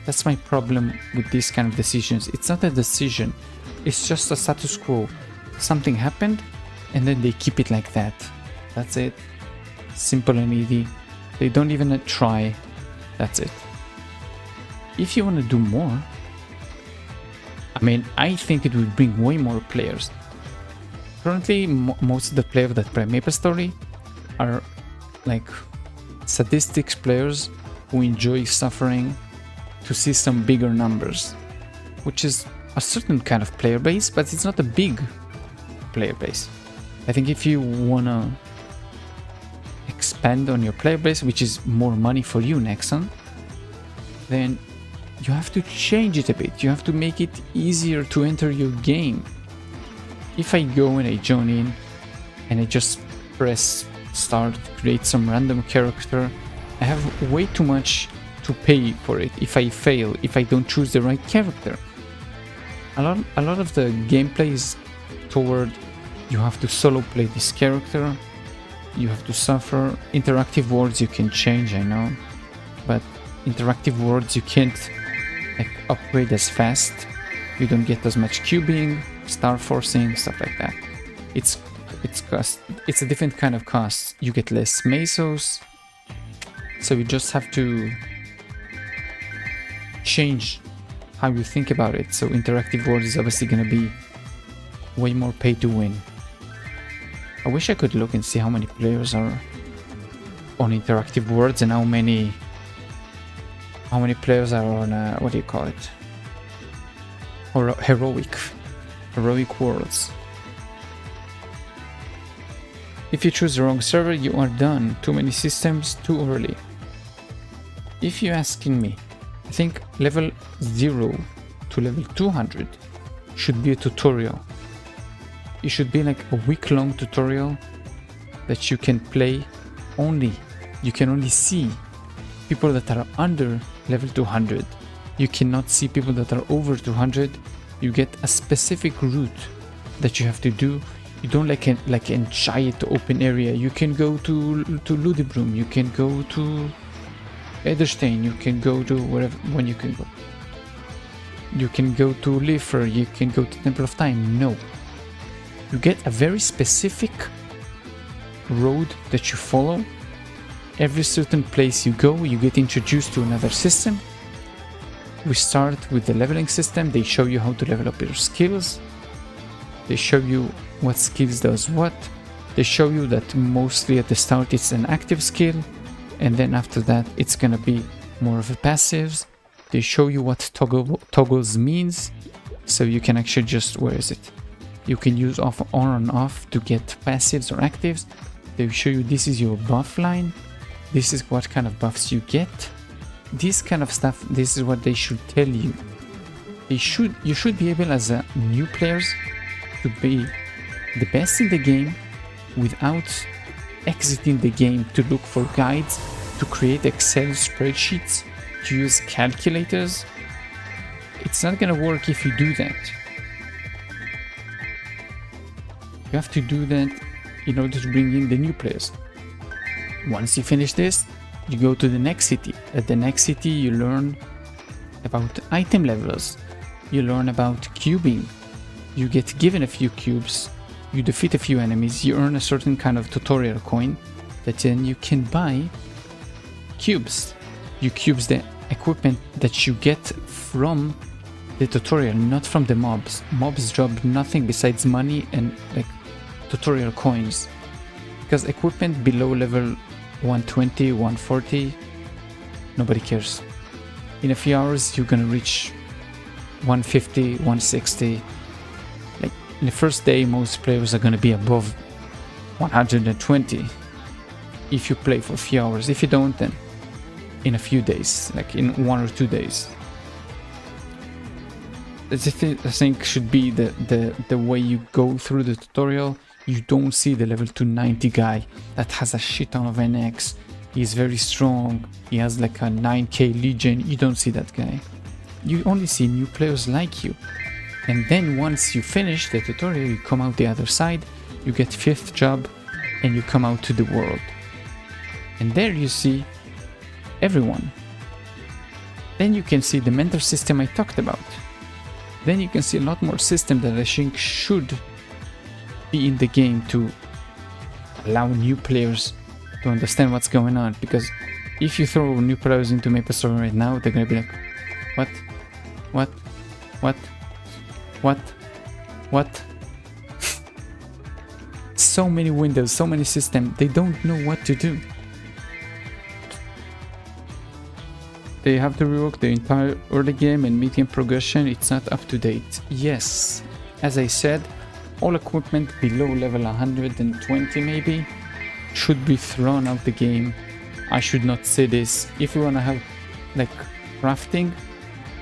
That's my problem with these kind of decisions. It's not a decision. It's just a status quo. Something happened, and then they keep it like that. That's it. Simple and easy. They don't even try. That's it. If you want to do more, I mean, I think it would bring way more players. Currently, most of the players that play MapleStory are like sadistic players who enjoy suffering to see some bigger numbers, which is a certain kind of player base, but it's not a big player base. I think if you wanna expand on your player base, which is more money for you, Nexon, then you have to change it a bit. You have to make it easier to enter your game. If I go and I join in and I just press start, create some random character, I have way too much to pay for it if I fail, if I don't choose the right character. A lot of the gameplay is toward you have to solo play this character, you have to suffer. Interactive worlds you can change, I know, but interactive worlds you can't like upgrade as fast. You don't get as much cubing, star forcing, stuff like that. It's a different kind of cost. You get less mesos, so you just have to change how you think about it. So interactive world is obviously gonna be way more pay to win. I wish I could look and see how many players are on interactive worlds and how many players are on what do you call it, or heroic worlds. If you choose the wrong server, you are done. Too many systems, too early. If you're asking me, I think level 0 to level 200 should be a tutorial. It should be like a week-long tutorial that you can play only. You can only see people that are under level 200. You cannot see people that are over 200. You get a specific route that you have to do. You don't like a giant open area. You can go to Ludibrum. You can go to Ederstein. You can go to wherever when you can go. You can go to Lifer. You can go to Temple of Time. No. You get a very specific road that you follow. Every certain place you go, you get introduced to another system. We start with the leveling system. They show you how to level up your skills. They show you what skills does what. They show you that mostly at the start it's an active skill, and then after that it's gonna be more of a passives. They show you what toggles means, so you can actually just, where is it? You can use off on and off to get passives or actives. They show you this is your buff line. This is what kind of buffs you get. This kind of stuff, this is what they should tell you. You should be able as a new players to be the best in the game without exiting the game to look for guides, to create Excel spreadsheets, to use calculators. It's not gonna work if you do that. You have to do that in order to bring in the new players. Once you finish this, you go to the next city. At the next city, you learn about item levels. You learn about cubing. You get given a few cubes. You defeat a few enemies. You earn a certain kind of tutorial coin that then you can buy cubes. You cubes the equipment that you get from the tutorial, not from the mobs. Mobs drop nothing besides money and like tutorial coins. Because equipment below level 120, 140, nobody cares. In a few hours you're gonna reach 150, 160. Like in the first day most players are gonna be above 120 if you play for a few hours. If you don't, then in a few days, like in 1 or 2 days. I think should be the way you go through the tutorial. You don't see the level 290 guy that has a shit ton of NX. He's very strong. He has like a 9k legion. You don't see that guy. You only see new players like you. And then once you finish the tutorial, you come out the other side, you get 5th job, and you come out to the world. And there you see everyone. Then you can see the mentor system I talked about. Then you can see a lot more system that I think should be in the game to allow new players to understand what's going on. Because if you throw new players into MapleStory right now, they're gonna be like, what? So many windows, so many systems, they don't know what to do. They have to rework the entire early game and mid-game progression. It's not up to date. Yes, as I said, all equipment below level 120 maybe should be thrown out the game. I should not say this. If you wanna have like crafting,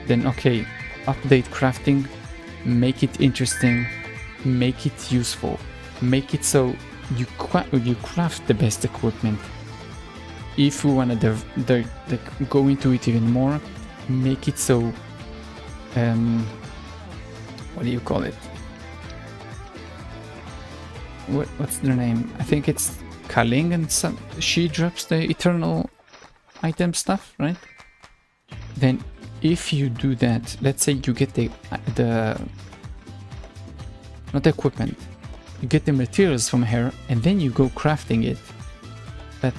then okay, update crafting, make it interesting, make it useful, make it so you craft the best equipment. If we wanna go into it even more, make it so what do you call it? What's their name? I think it's Kaling, and she drops the eternal item stuff, right? Then if you do that, let's say you get the not the equipment, you get the materials from her, and then you go crafting it. That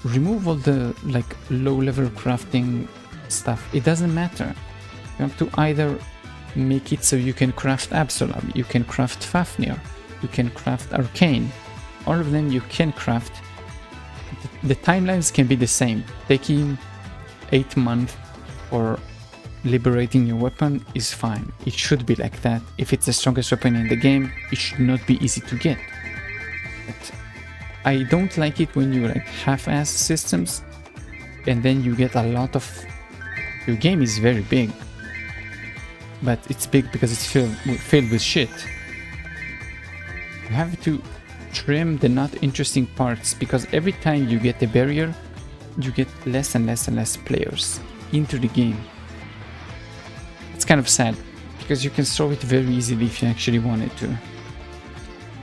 remove all the like low level crafting stuff. It doesn't matter. You have to either make it so you can craft Absolom, you can craft Fafnir, you can craft Arcane. All of them you can craft. The timelines can be the same. Taking 8 months for liberating your weapon is fine. It should be like that. If it's the strongest weapon in the game, it should not be easy to get. But I don't like it when you like half-ass systems and then you get a lot of... Your game is very big, but it's big because it's filled with shit. You have to trim the not interesting parts, because every time you get a barrier, you get less and less and less players into the game. kind of sad, because you can throw it very easily if you actually wanted to.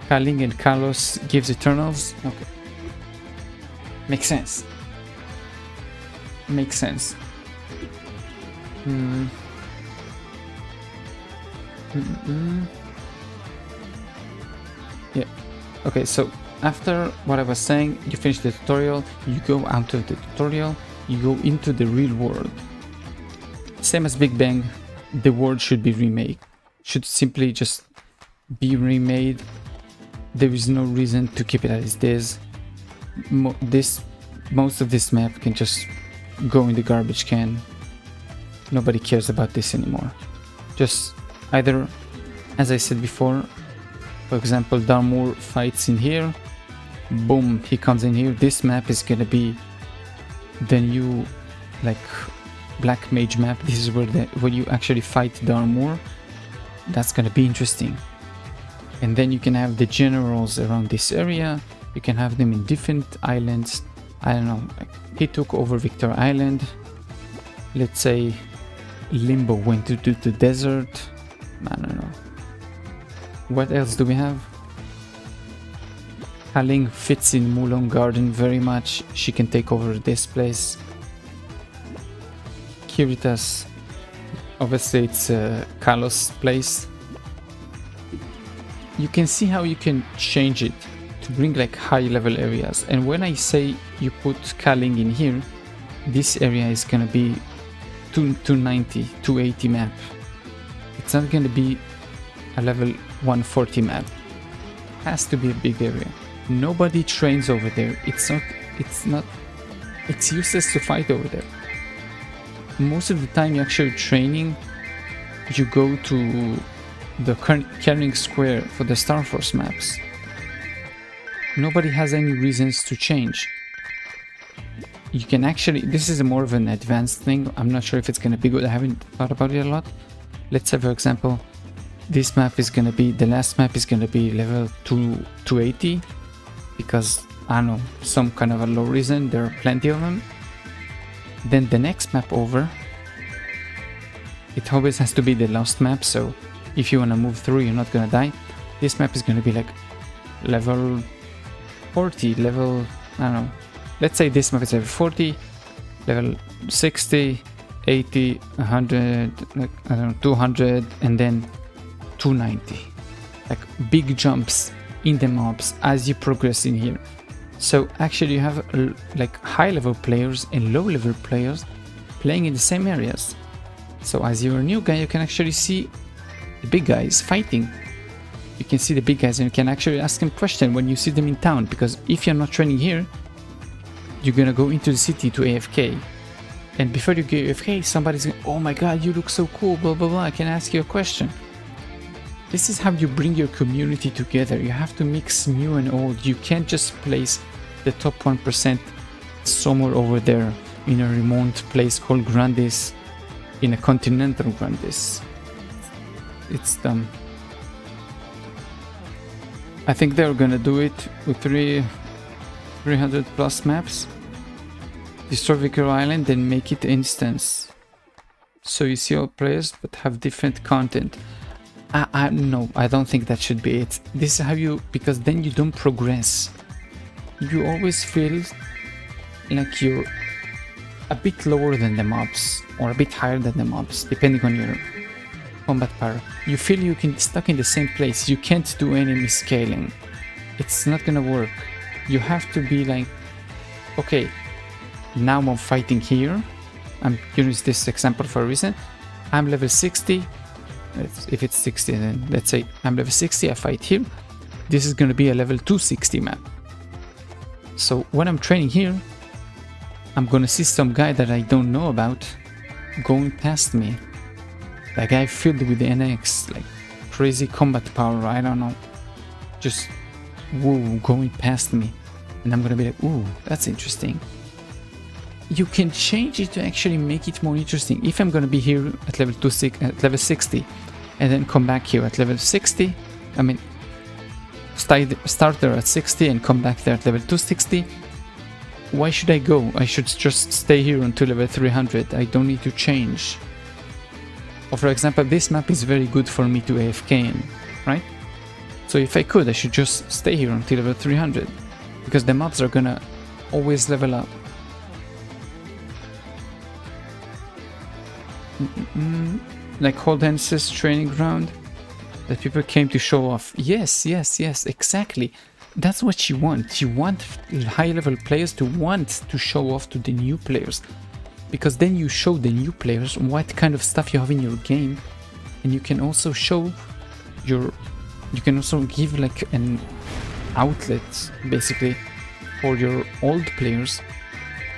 Kaling and Kalos gives Eternals. Okay. Makes sense. Makes sense. Yeah. Okay, so after what I was saying, you finish the tutorial, you go out of the tutorial, you go into the real world. Same as Big Bang, the world should be remade. Should simply just be remade. There is no reason to keep it as it is. Most of this map can just go in the garbage can. Nobody cares about this anymore. Just either, as I said before, for example, Darmour fights in here. Boom, he comes in here. This map is gonna be the new, like, Black Mage map. This is where you actually fight Darmour. That's gonna be interesting. And then you can have the generals around this area. You can have them in different islands. I don't know, like, he took over Victor Island. Let's say Limbo went to the desert. I don't know. What else do we have? Kaling fits in Mulong Garden very much. She can take over this place. Kiritas, obviously it's Kalos' place. You can see how you can change it to bring like high level areas. And when I say you put Kaling in here, this area is gonna be 290, 280 map. It's not gonna be a level 140 map. Has to be a big area. Nobody trains over there. It's useless to fight over there. Most of the time you're actually training, you go to the Caring Square for the Star Force maps. Nobody has any reasons to change. You can actually, this is more of an advanced thing. I'm not sure if it's gonna be good. I haven't thought about it a lot. Let's say, for example, this map is gonna be, the last map is gonna be level 280, because I don't know, some kind of a low reason, there are plenty of them. Then the next map over, it always has to be the last map, so if you want to move through, you're not gonna die. This map is gonna be like level 40, level, I don't know, let's say this map is level 40, level 60, 80, 100, like, I don't know, 200, and then 290. Like big jumps in the mobs as you progress in here. So actually you have like high level players and low level players playing in the same areas. So as you're a new guy, you can actually see the big guys fighting. You can see the big guys and you can actually ask them questions when you see them in town, because if you're not training here, you're gonna go into the city to AFK. And before you go AFK, somebody's going, oh my god, you look so cool, blah blah blah, I can ask you a question. This is how you bring your community together. You have to mix new and old. You can't just place the top 1% somewhere over there in a remote place called Grandis, in a continental Grandis. It's dumb. I think they're gonna do it with 300 plus maps. Destroy Victor Island, then make it instance. So you see all players but have different content. No, I don't think that should be it. This is how you, because then you don't progress. You always feel like you're a bit lower than the mobs, or a bit higher than the mobs, depending on your combat power. You feel you can stuck in the same place. You can't do enemy scaling. It's not gonna work. You have to be like, okay, now I'm fighting here. I'm using this example for a reason. I'm level 60. If it's 60, then let's say I'm level 60, I fight here. This is going to be a level 260 map. So when I'm training here, I'm going to see some guy that I don't know about going past me. That guy filled with the NX, like crazy combat power, I don't know. Just, woo, going past me. And I'm going to be like, ooh, that's interesting. You can change it to actually make it more interesting. If I'm going to be here at level 60, and then come back here at level 60, I mean, start there at 60 and come back there at level 260, why should I go? I should just stay here until level 300. I don't need to change. Or for example, this map is very good for me to AFK in, right? So if I could, I should just stay here until level 300, because the mobs are gonna always level up. Like Holdense's training ground that people came to show off. Yes, exactly. That's what you want. You want high level players to want to show off to the new players, because then you show the new players what kind of stuff you have in your game, and you can also show you can also give like an outlet basically for your old players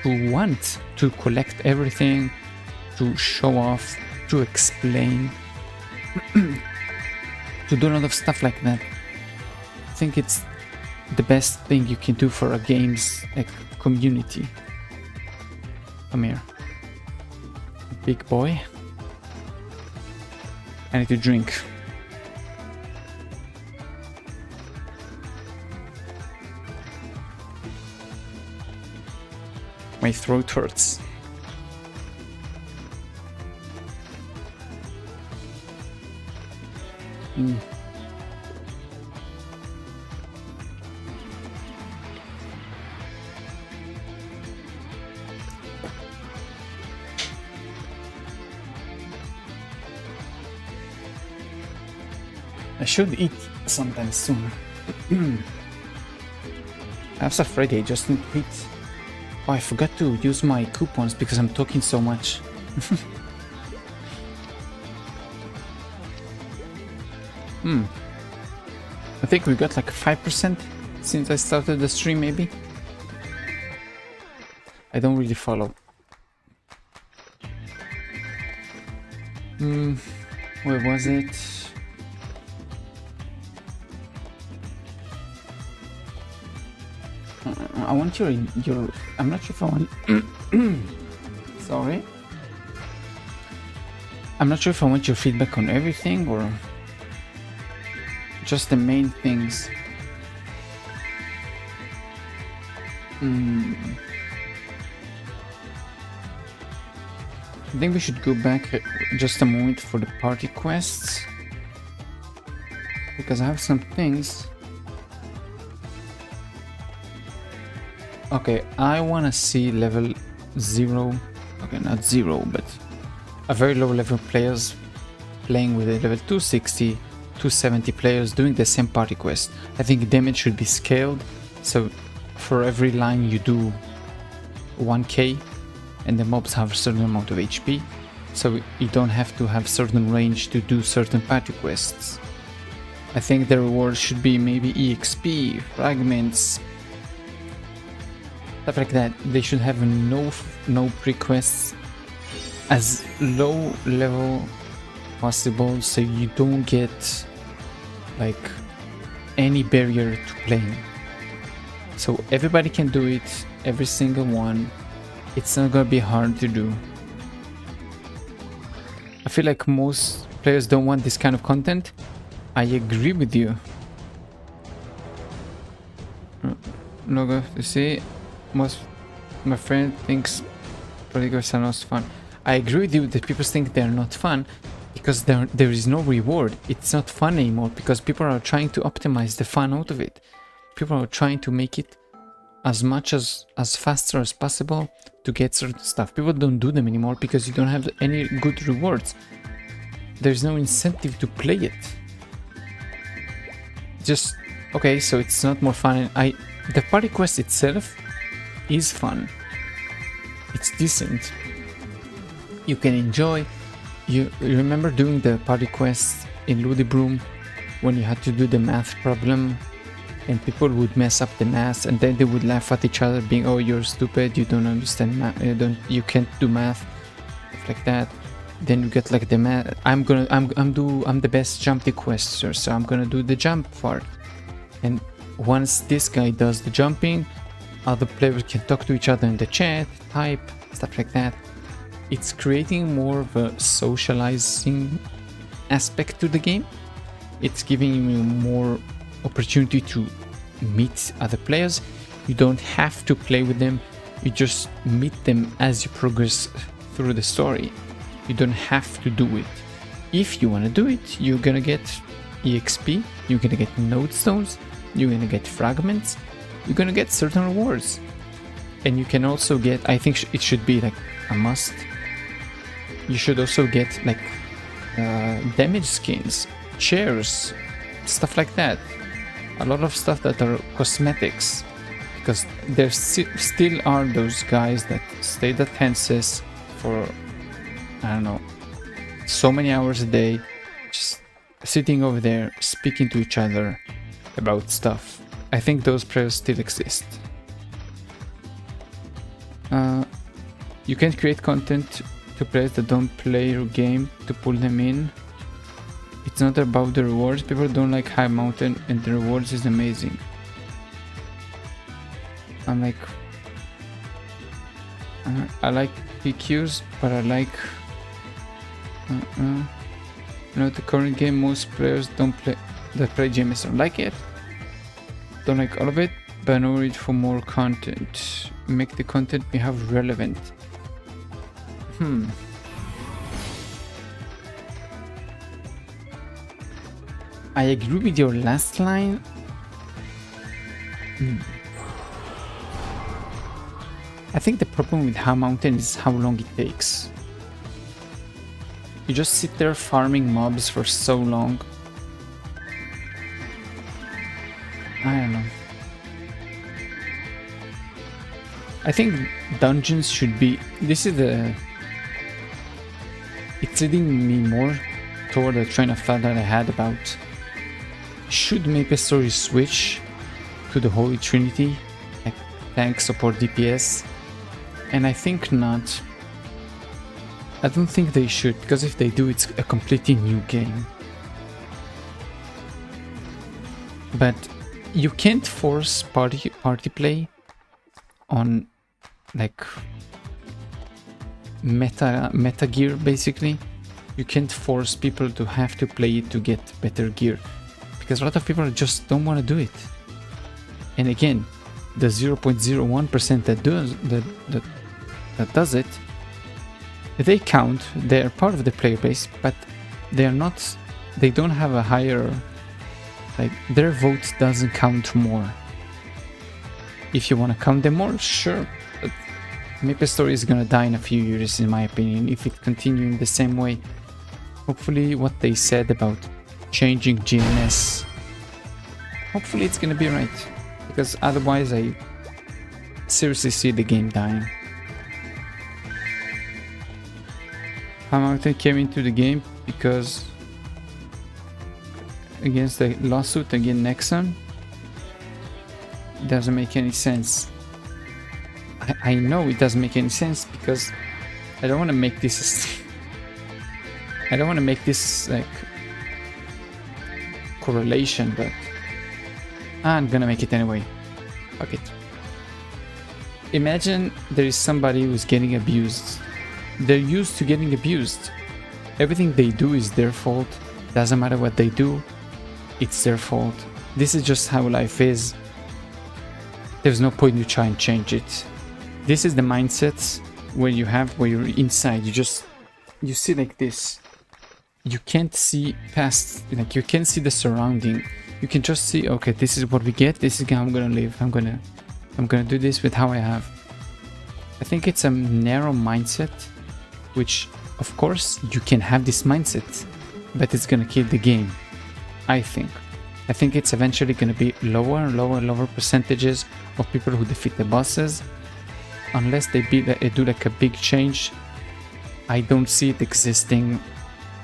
who want to collect everything, to show off, to explain, to do a lot of stuff like that. I think it's the best thing you can do for a game's like community. Come here, big boy. I need to drink. My throat hurts. I should eat sometime soon. I'm so afraid I just need to eat. Oh, I forgot to use my coupons because I'm talking so much. I think we got like 5% since I started the stream, maybe. I don't really follow. Where was it? I want your I'm not sure if I want sorry, I'm not sure if I want your feedback on everything or just the main things. I think we should go back just a moment for the party quests, because I have some things. Okay, I want to see level 0, okay, not 0, but a very low level players playing with a level 260, 270 players doing the same party quest. I think damage should be scaled, so for every line you do 1k, and the mobs have a certain amount of HP, so you don't have to have certain range to do certain party quests. I think the rewards should be maybe EXP, fragments, stuff like that. They should have no pre-quests, as low level possible, so you don't get like any barrier to playing. So everybody can do it, every single one. It's not gonna be hard to do. I feel like most players don't want this kind of content. I agree with you. Logo, you see, my friend thinks polygons are not fun. I agree with you that people think they're not fun because there is no reward. It's not fun anymore because people are trying to optimize the fun out of it. People are trying to make it as much as faster as possible to get certain stuff. People don't do them anymore because you don't have any good rewards. There's no incentive to play it. Just okay, so it's not more fun. The party quest itself is fun. It's decent. You can enjoy. You remember doing the party quest in Ludibroom when you had to do the math problem and people would mess up the math and then they would laugh at each other being, oh, you're stupid, you don't understand math, you can't do math, stuff like that. Then you get like the math. I'm the best jump quester, so I'm gonna do the jump part. And once this guy does the jumping, other players can talk to each other in the chat, type, stuff like that. It's creating more of a socializing aspect to the game. It's giving you more opportunity to meet other players. You don't have to play with them, you just meet them as you progress through the story. You don't have to do it. if you want to do it, you're gonna get EXP, you're gonna get node stones, you're gonna get fragments, you're gonna get certain rewards. And you can also get, I think it should be like a must, you should also get like damage skins, chairs, stuff like that. A lot of stuff that are cosmetics, because there still are those guys that stay at Henses for, I don't know, so many hours a day, just sitting over there speaking to each other about stuff. I think those players still exist. You can create content to players that don't play your game to pull them in. It's not about the rewards. People don't like High Mountain, and the rewards is amazing. I'm like, I like PQs, but I like you know, the current game. Most players don't play that play GMS don't like it. Don't like all of it, but I know read for more content. Make the content we have relevant. I agree with your last line. I think the problem with High Mountain is how long it takes. You just sit there farming mobs for so long. I don't know. I think dungeons should be... This is the... It's leading me more toward the train of thought that I had about... Should MapleStory switch to the Holy Trinity? Like tank, support, DPS? And I think not. I don't think they should, because if they do, it's a completely new game. But you can't force party play on like meta gear, basically. You can't force people to have to play it to get better gear, because a lot of people just don't want to do it. And again, the 0.01% that does it, they count, they're part of the player base, but they're not, they don't have a higher, like their vote doesn't count more. If you want to count them more, sure, but MapleStory is gonna die in a few years, in my opinion, if it continues in the same way. Hopefully what they said about changing GNS, hopefully it's gonna be right, because otherwise I seriously see the game dying. High Mountain came into the game because against the lawsuit against Nexon. Doesn't make any sense. I know it doesn't make any sense, because I don't want to make this I don't want to make this like correlation, but I'm gonna make it anyway. Fuck it. Imagine there is somebody who's getting abused. They're used to getting abused. Everything they do is their fault. Doesn't matter what they do, it's their fault. This is just how life is. There's no point you try and change it. This is the mindset where you're inside. You see like this. You can't see past, like you can't see the surrounding. You can just see, okay, this is what we get. This is how I'm gonna live. I'm gonna do this with how I have. I think it's a narrow mindset, which of course you can have this mindset, but it's gonna kill the game. I think it's eventually gonna be lower percentages of people who defeat the bosses, unless they do like a big change. I don't see it existing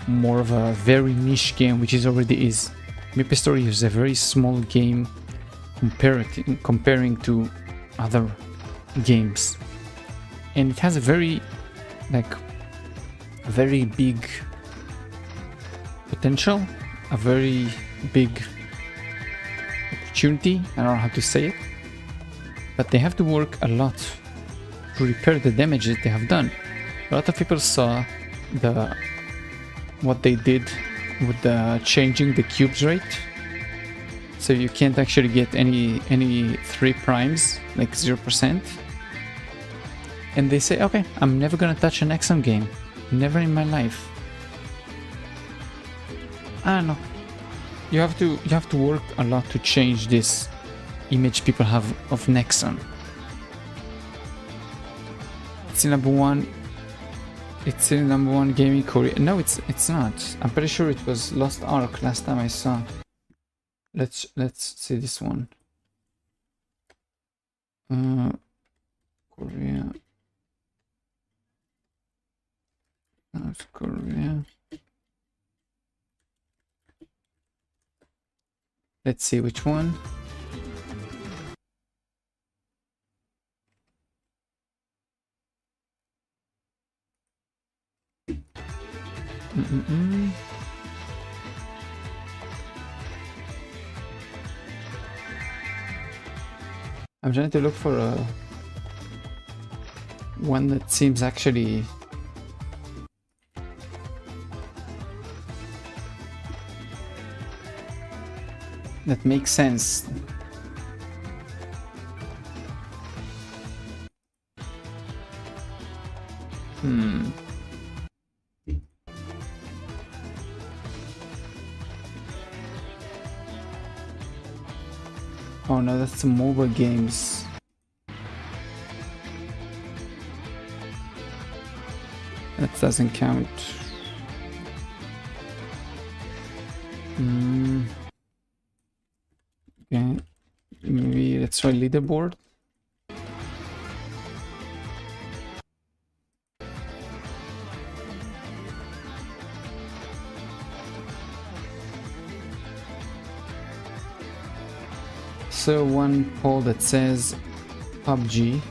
more of a very niche game, which it already is. MapleStory is a very small game comparing to other games, and it has a very big potential, a very big opportunity. I don't know how to say it, but they have to work a lot to repair the damages they have done. A lot of people saw what they did with the changing the cubes rate, so you can't actually get any 3 primes, like 0%. And they say, okay, I'm never gonna touch an Nexon game, never in my life. I don't know. You have to work a lot to change this image people have of Nexon. It's the number one. It's the number one game in Korea. No, it's not. I'm pretty sure it was Lost Ark last time I saw. Let's see this one. Korea. North Korea. Let's see which one. I'm trying to look for a one that seems actually that makes sense. Oh no, that's the mobile games. That doesn't count. Okay, maybe let's try leaderboard. So one poll that says PUBG.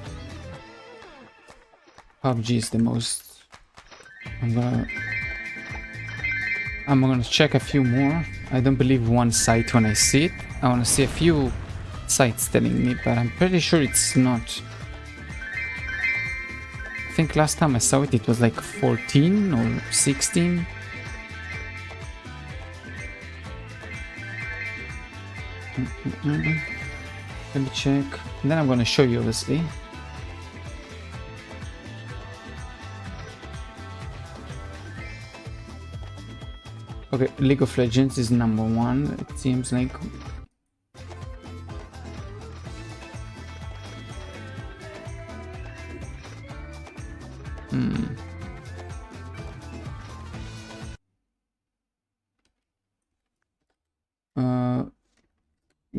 PUBG is the most. I'm gonna check a few more. I don't believe one site when I see it. I wanna see a few sites telling me, but I'm pretty sure it's not. I think last time I saw it, it was like 14 or 16. Let me check. And then I'm gonna show you, obviously. Okay, League of Legends is number one, it seems like.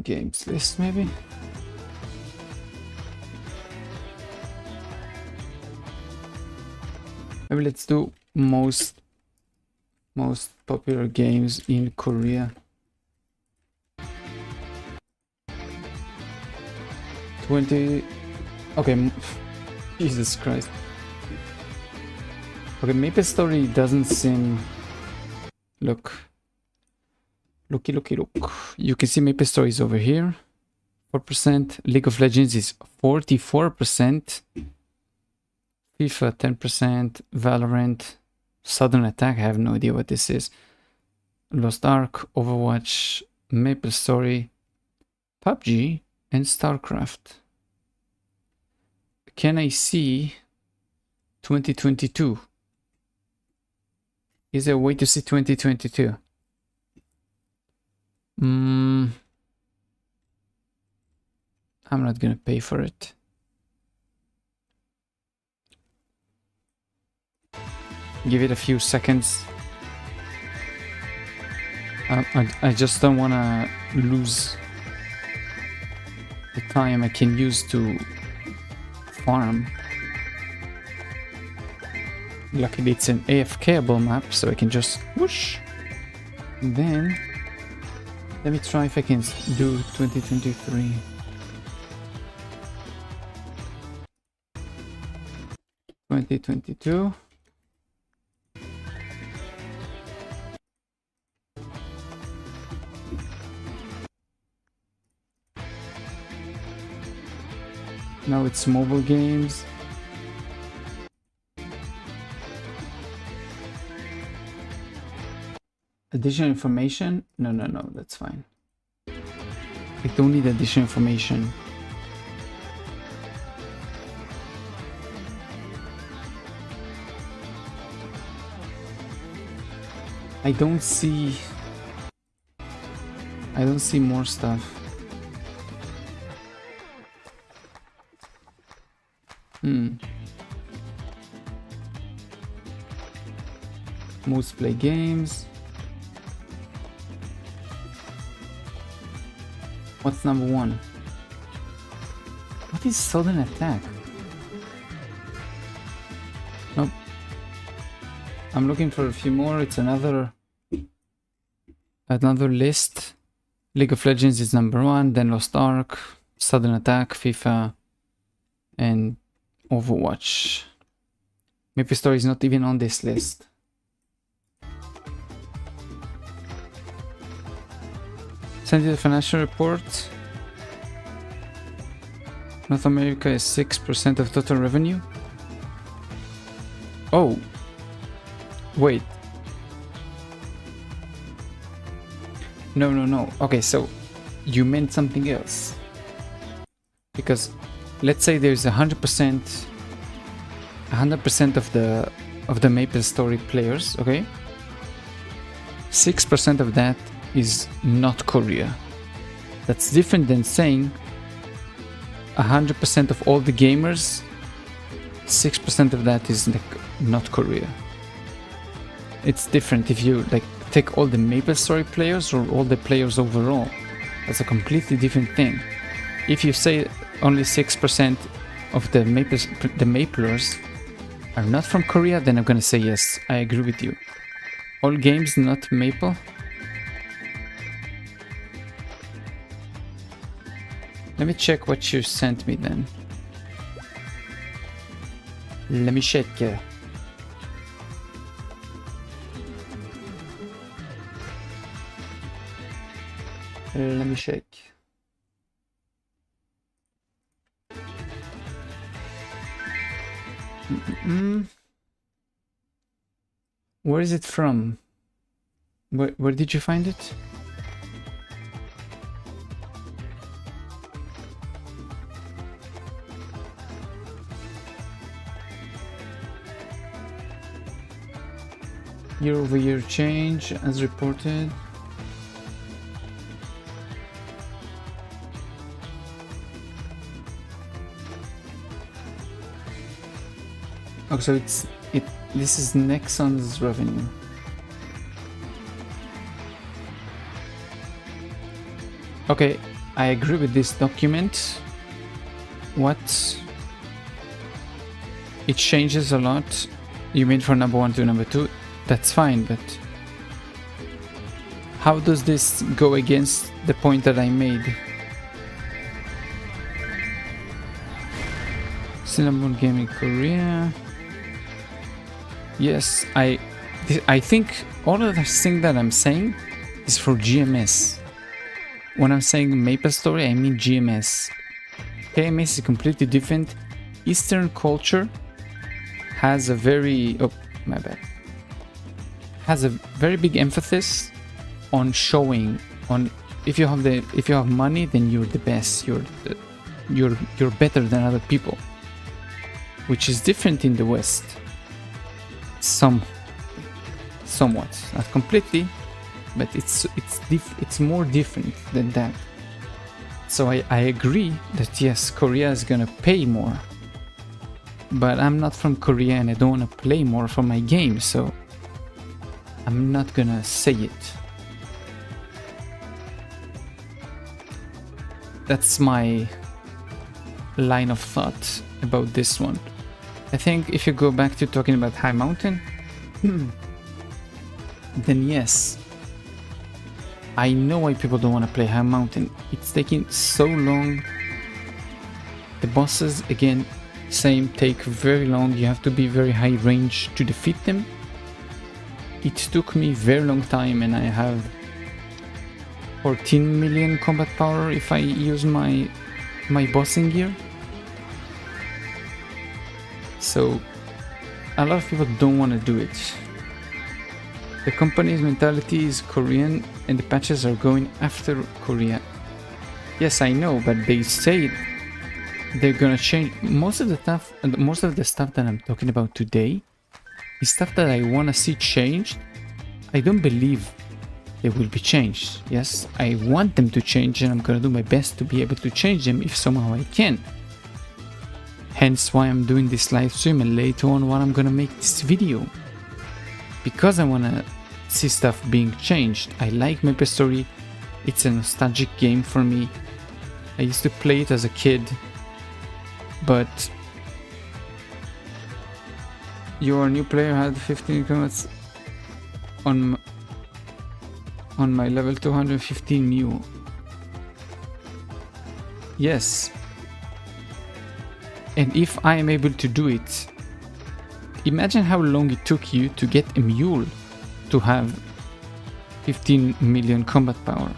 Games list, maybe? Maybe let's do most popular games in Korea. 20. Okay, Jesus Christ. Okay, MapleStory doesn't seem. Look. Looky. You can see MapleStory is over here. 4%. League of Legends is 44%. FIFA 10%. Valorant. Sudden Attack, I have no idea what this is. Lost Ark, Overwatch, MapleStory, PUBG, and StarCraft. Can I see 2022? Is there a way to see 2022? I'm not gonna pay for it. Give it a few seconds. I just don't want to lose the time I can use to farm. Luckily it's an AFKable map, so I can just whoosh. And then let me try if I can do 2023. (2022). Now it's mobile games. Additional information? No, that's fine. I don't need additional information. I don't see I don't see more stuff. Most play games. What's number 1? What is sudden attack? Nope. I'm looking for a few more. It's another list. League of Legends is number 1, then Lost Ark, Sudden Attack, FIFA, and Overwatch. MapleStory is not even on this list. Send you the financial report. North America is 6% of total revenue. Oh, wait. No. Okay, so you meant something else. Because let's say there's 100% of the MapleStory players, okay? 6% of that is not Korea. That's different than saying 100% of all the gamers, 6% of that is like not Korea. It's different if you like take all the MapleStory players or all the players overall. That's a completely different thing. If you say only 6% of the Maplers are not from Korea, then I'm gonna say yes, I agree with you. All games not Maple. Let me check what you sent me then. Let me check. Let me check. Where is it from? Where did you find it? Year-over-year change as reported. Oh, so this is Nexon's revenue. Okay, I agree with this document. What? It changes a lot. You mean from number 1 to number 2? That's fine, but how does this go against the point that I made? Cinnamon Gaming Korea. Yes, I think all of the thing that I'm saying is for GMS. When I'm saying MapleStory, I mean GMS. KMS is completely different. Eastern culture has a very has a very big emphasis on showing, on if you have money, then you're the best, you're better than other people, which is different in the West. Somewhat, not completely, but it's more different than that. So I agree that yes, Korea is gonna pay more, but I'm not from Korea and I don't want to play more for my game, so I'm not gonna say it. That's my line of thought about this one. I think if you go back to talking about High Mountain, then yes, I know why people don't want to play High Mountain. It's taking so long. The bosses, again, same, take very long. You have to be very high range to defeat them. It took me very long time, and I have 14 million combat power if I use my bossing gear. So a lot of people don't want to do it. The company's mentality is Korean and the patches are going after Korea. Yes, I know, but they say they're gonna change most of the stuff that I'm talking about today is stuff that I wanna see changed. I don't believe they will be changed. Yes, I want them to change, and I'm gonna do my best to be able to change them if somehow I can. Hence why I'm doing this live stream, and later on why I'm gonna make this video. Because I wanna see stuff being changed. I like MapleStory. It's a nostalgic game for me. I used to play it as a kid, but your new player had 15 comments on my level 215 new. Yes. And if I am able to do it, imagine how long it took you to get a mule to have 15 million combat power.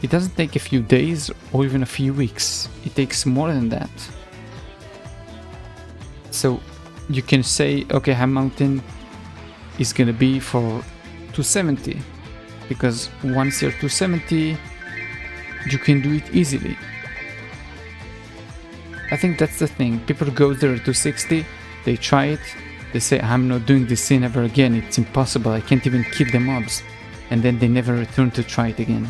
It doesn't take a few days or even a few weeks. It takes more than that. So you can say, okay, High Mountain is gonna be for 270, because once you're 270, you can do it easily. I think that's the thing. People go there at 260, they try it, they say, I'm not doing this scene ever again, it's impossible, I can't even kill the mobs, and then they never return to try it again.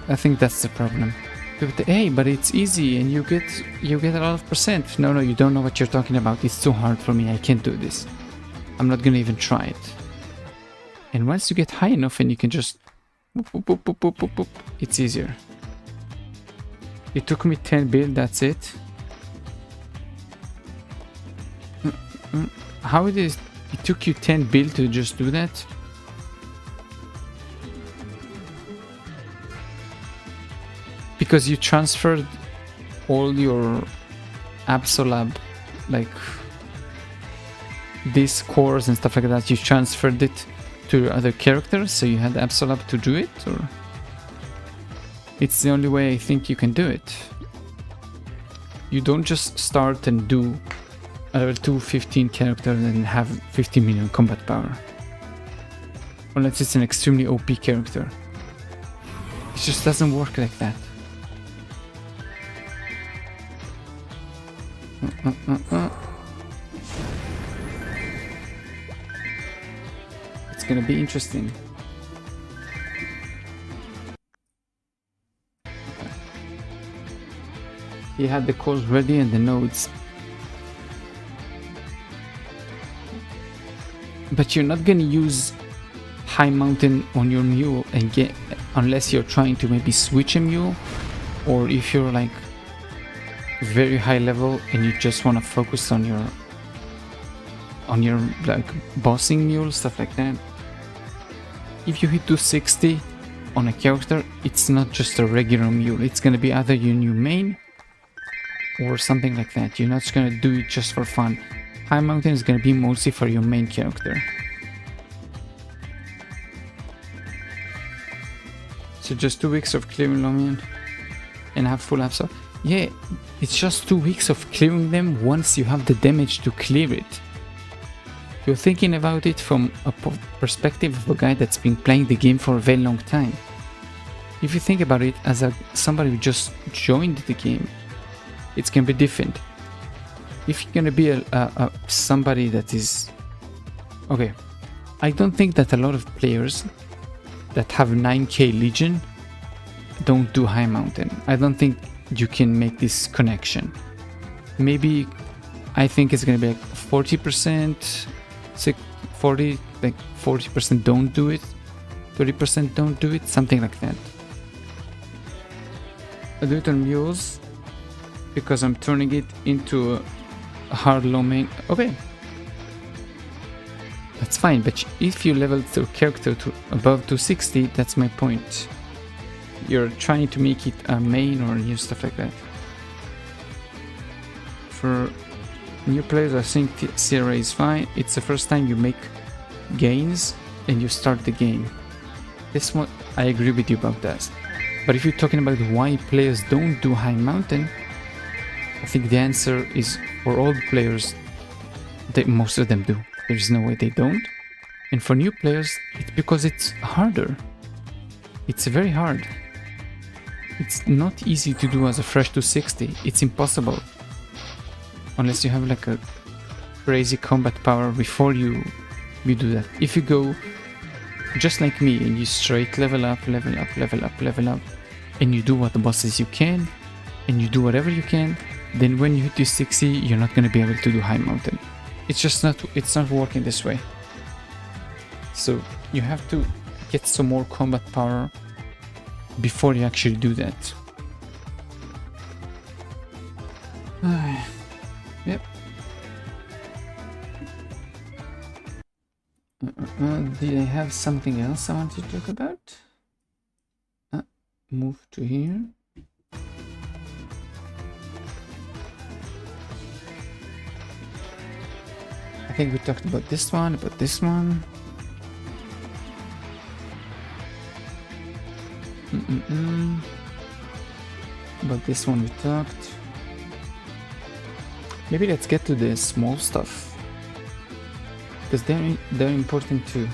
I think that's the problem. People say, hey, but it's easy and you get a lot of percent. No, you don't know what you're talking about. It's too hard for me, I can't do this. I'm not gonna even try it. And once you get high enough and you can just boop, boop, boop, boop, boop, boop, it's easier. It took me 10 build, that's it. How it is? It took you 10 build to just do that? Because you transferred all your Absolab, like these cores and stuff like that, you transferred it to your other characters, so you had Absolab to do it, or? It's the only way I think you can do it. You don't just start and do a level 215 character and have 50 million combat power. Unless it's an extremely OP character. It just doesn't work like that. It's gonna be interesting. He had the cores ready and the nodes. But you're not gonna use High Mountain on your mule and get, unless you're trying to maybe switch a mule, or if you're like very high level and you just want to focus on your like bossing mule, stuff like that. If you hit 260 on a character, it's not just a regular mule, it's gonna be either your new main or something like that. You're not just gonna do it just for fun. High Mountain is gonna be mostly for your main character. So just 2 weeks of clearing Lomian and have full Absol. Yeah, it's just 2 weeks of clearing them once you have the damage to clear it. You're thinking about it from a perspective of a guy that's been playing the game for a very long time. If you think about it as somebody who just joined the game, it's gonna be different. If you're gonna be somebody that is... Okay, I don't think that a lot of players that have 9k Legion don't do High Mountain. I don't think you can make this connection. Maybe I think it's gonna be like 40%, 40, like 40% don't do it, 30% don't do it, something like that. I do it on mules because I'm turning it into a hard low main. Okay, that's fine, but if you level the character to above 260, that's my point. You're trying to make it a main or new stuff like that. For new players, I think CRA is fine. It's the first time you make gains and you start the game. This one, I agree with you about that. But if you're talking about why players don't do High Mountain, I think the answer is for all the players, most of them do. There's no way they don't. And for new players, it's because it's harder. It's very hard. It's not easy to do as a fresh 260. It's impossible. Unless you have like a crazy combat power before you do that. If you go just like me, and you straight level up, level up, level up, level up, and you do what the bosses you can, and you do whatever you can, then when you hit to 60, you're not going to be able to do high mountain. It's not working this way. So you have to get some more combat power before you actually do that. Yep. Did I have something else I want to talk about? Move to here. I think we talked about this one, About this one we talked. Maybe let's get to the small stuff, because they're important too.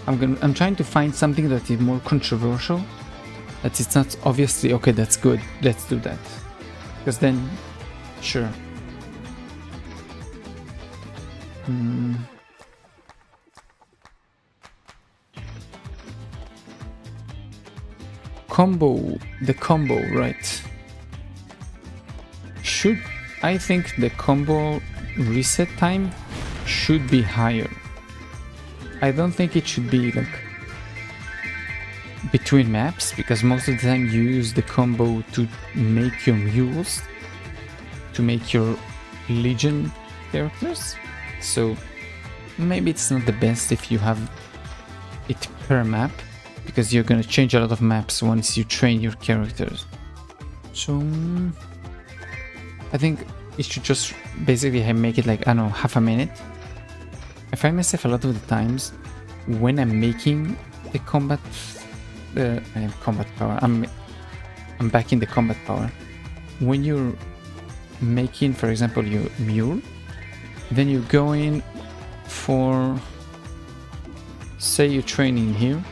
I'm trying to find something that is more controversial, that it's not obviously okay, that's good, let's do that, because then sure. The combo, right? I think the combo reset time should be higher. I don't think it should be like between maps, because most of the time you use the combo to make your mules, to make your legion characters. So maybe it's not the best if you have it per map, because you're gonna change a lot of maps once you train your characters. So I think it should just basically make it like, I don't know, half a minute. I find myself a lot of the times when I'm making the combat power, I'm back in the combat power. When you're making, for example, your mule, then you go in for, say you're training here,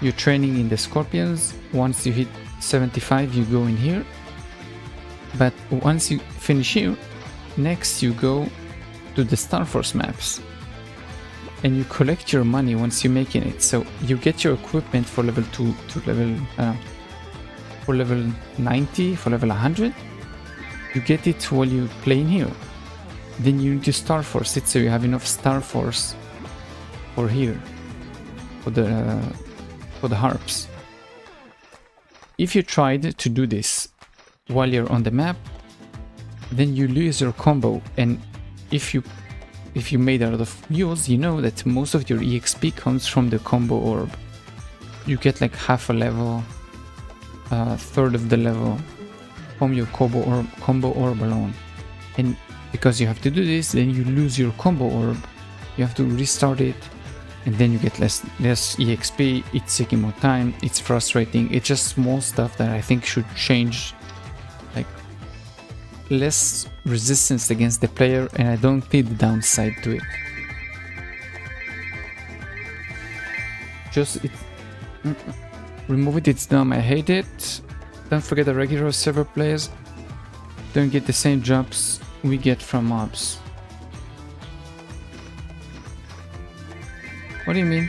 you're training in the scorpions. Once you hit 75, you go in here, but once you finish here, next you go to the Star Force maps, and you collect your money once you're making it. So you get your equipment for level 2 to level for level 90, for level 100. You get it while you're playing here. Then you need to Star Force it, so you have enough Star Force for here, for the harps. If you tried to do this while you're on the map, then you lose your combo. And if you made a lot of mules, you know that most of your EXP comes from the combo orb. You get like half a level, third of the level from your combo orb alone. And because you have to do this, then you lose your combo orb. You have to restart it, and then you get less EXP. It's taking more time. It's frustrating. It's just small stuff that I think should change, like less resistance against the player, and I don't see the downside to it. Just remove it. It's dumb. I hate it. Don't forget the regular server players don't get the same jobs we get from mobs. What do you mean?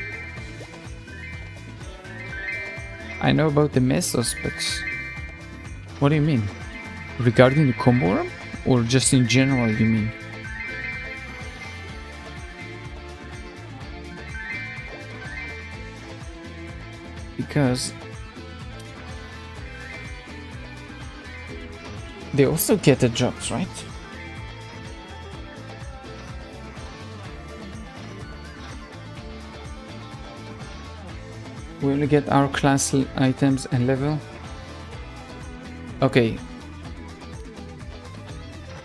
I know about the Mesos, but what do you mean? Regarding the combo orb, or just in general you mean? Because they also get the jobs, right? We only get our class items and level. Okay.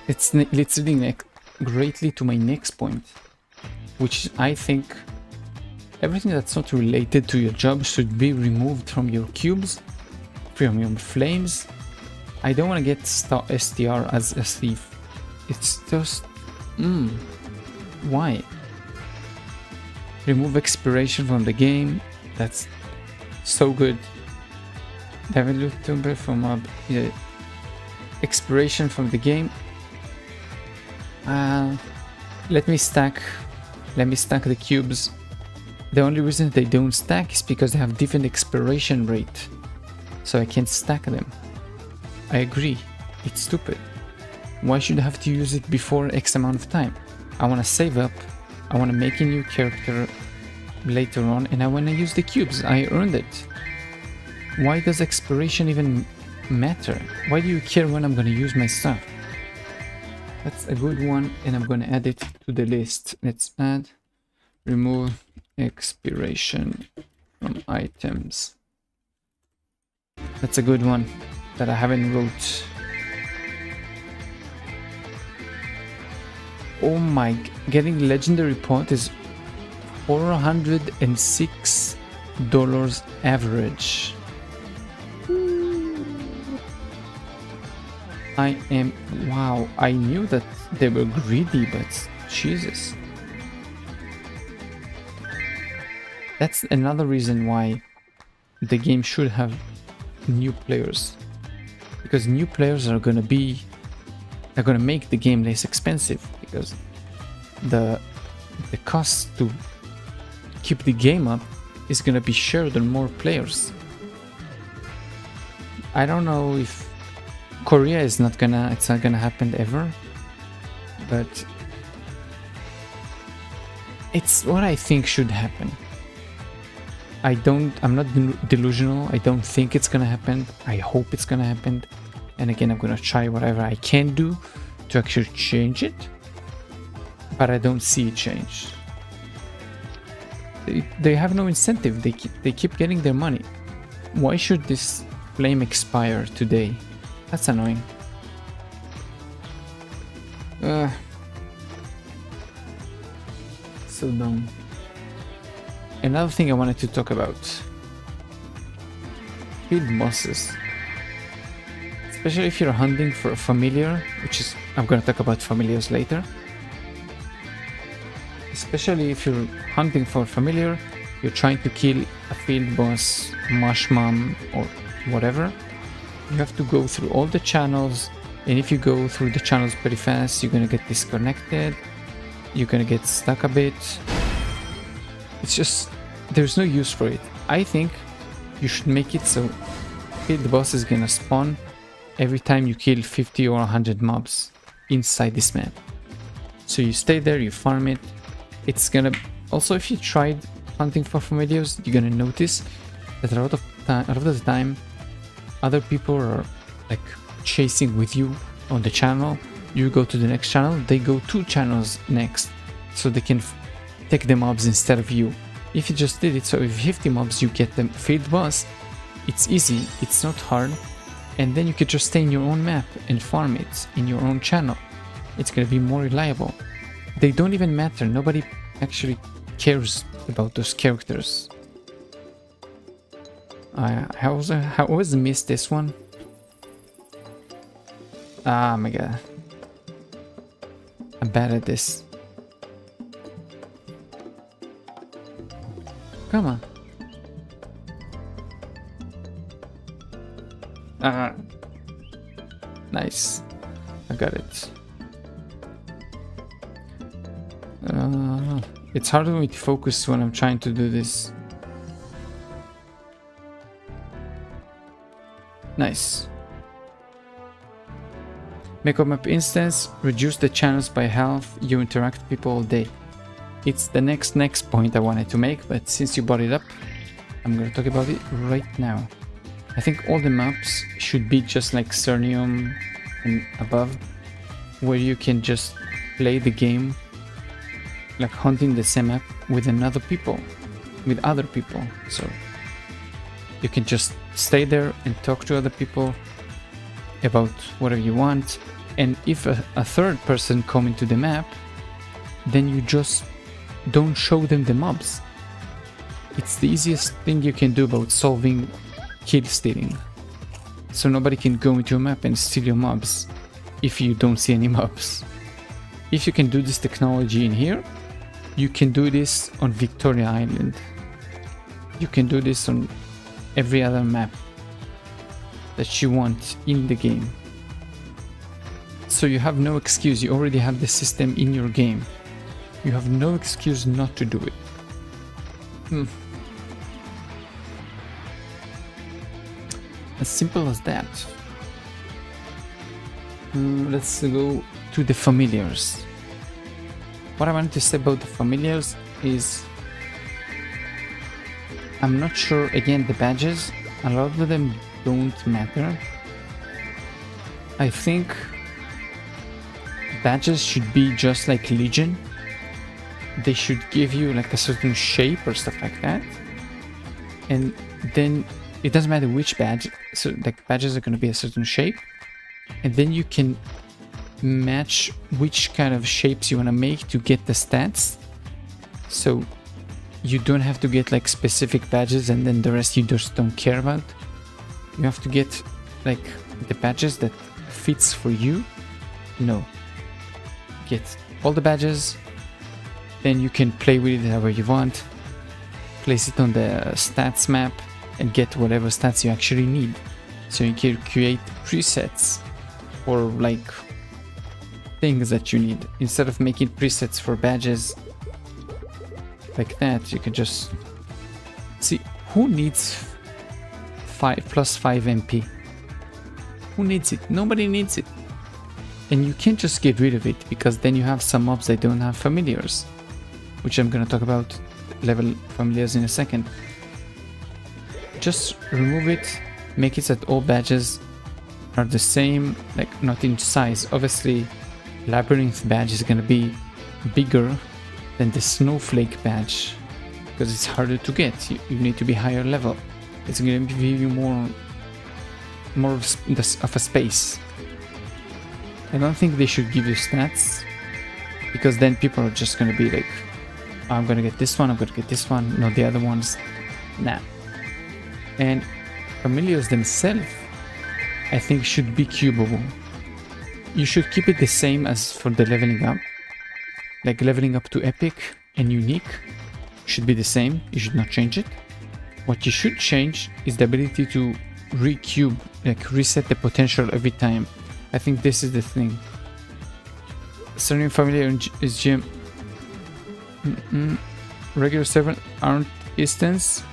It's leading greatly to my next point, which I think everything that's not related to your job should be removed from your cubes, from your flames. I don't want to get STR as a thief. It's just... why? Remove expiration from the game. That's so good. Devil Tumble from mob. Yeah. Expiration from the game. Let me stack the cubes. The only reason they don't stack is because they have different expiration rate, so I can't stack them. I agree, it's stupid. Why should I have to use it before X amount of time? I want to save up, I want to make a new character later on, and I want to use the cubes. I earned it. Why does expiration even matter? Why do you care when I'm going to use my stuff? That's a good one, and I'm going to add it to the list. Let's add, remove expiration from items. That's a good one that I haven't wrote. Oh my, getting legendary pot is $406 average. Wow, I knew that they were greedy, but Jesus. That's another reason why the game should have new players. Because new players are gonna make the game less expensive, because the cost to keep the game up is gonna be shared on more players. I don't know if Korea it's not gonna happen ever, but it's what I think should happen. I'm not delusional. I don't think it's gonna happen. I hope it's gonna happen. And again, I'm gonna try whatever I can do to actually change it, but I don't see it change. They have no incentive. They keep getting their money. Why should this flame expire today? That's annoying. So dumb. Another thing I wanted to talk about. Field bosses. Especially if you're hunting for a familiar, which is, I'm gonna talk about familiars later. Especially if you're hunting for a familiar, you're trying to kill a field boss, Mush Mom, or whatever. You have to go through all the channels, and if you go through the channels pretty fast, you're gonna get disconnected, you're gonna get stuck a bit. It's just, there's no use for it. I think you should make it so the boss is gonna spawn every time you kill 50 or 100 mobs inside this map. So you stay there, you farm it. It's gonna, also if you tried hunting for familiars, you're gonna notice that a lot of the time other people are like chasing with you on the channel. You go to the next channel, they go 2 channels next, so they can take the mobs instead of you. If you just did it so if 50 mobs you get the field boss, it's easy, it's not hard, and then you could just stay in your own map and farm it in your own channel. It's gonna be more reliable. They don't even matter, nobody actually cares about those characters. I always miss this one. Ah my god. I'm bad at this. Come on. Ah. Nice. I got it. It's hard for me to focus when I'm trying to do this. Nice. Make a map instance, reduce the channels by half, you interact with people all day. It's the next point I wanted to make, but since you brought it up, I'm gonna talk about it right now. I think all the maps should be just like Cernium and above, where you can just play the game like hunting the same map with other people. So you can just stay there and talk to other people about whatever you want, and if a third person come into the map, then you just don't show them the mobs. It's the easiest thing you can do about solving kill stealing. So nobody can go into a map and steal your mobs if you don't see any mobs. If you can do this technology in here, you can do this on Victoria Island. You can do this on every other map that you want in the game. so you have no excuse. You already have the system in your game. You have no excuse not to do it. As simple as that. Let's go to the familiars. What I wanted to say about the familiars is I'm not sure, again, the badges, a lot of them don't matter. I think badges should be just like Legion. They should give you like a certain shape or stuff like that. And then it doesn't matter which badge, so like badges are going to be a certain shape. And then you can match which kind of shapes you want to make to get the stats. So you don't have to get like specific badges and then the rest you just don't care about. You have to get like the badges that fits for you. No. Get all the badges, then you can play with it however you want. Place it on the stats map and get whatever stats you actually need. So you can create presets or like things that you need. Instead of making presets for badges like that, you can just see who needs 5 plus 5 MP. Who needs it? Nobody needs it. And you can't just get rid of it, because then you have some mobs that don't have familiars, which I'm gonna talk about level familiars in a second. Just remove it, make it so that all badges are the same, like not in size. Obviously Labyrinth badge is gonna be bigger than the Snowflake badge because it's harder to get. You need to be higher level. It's gonna give you more of a space. I don't think they should give you stats, because then people are just gonna be like, I'm gonna get this one, I'm gonna get this one, no, the other ones, nah. And familiars themselves, I think, should be cubable. You should keep it the same as for the leveling up. Like leveling up to epic and unique should be the same. You should not change it. What you should change is the ability to re-cube, like reset the potential every time. I think this is the thing. Certain familiar is GM. Regular servant aren't instance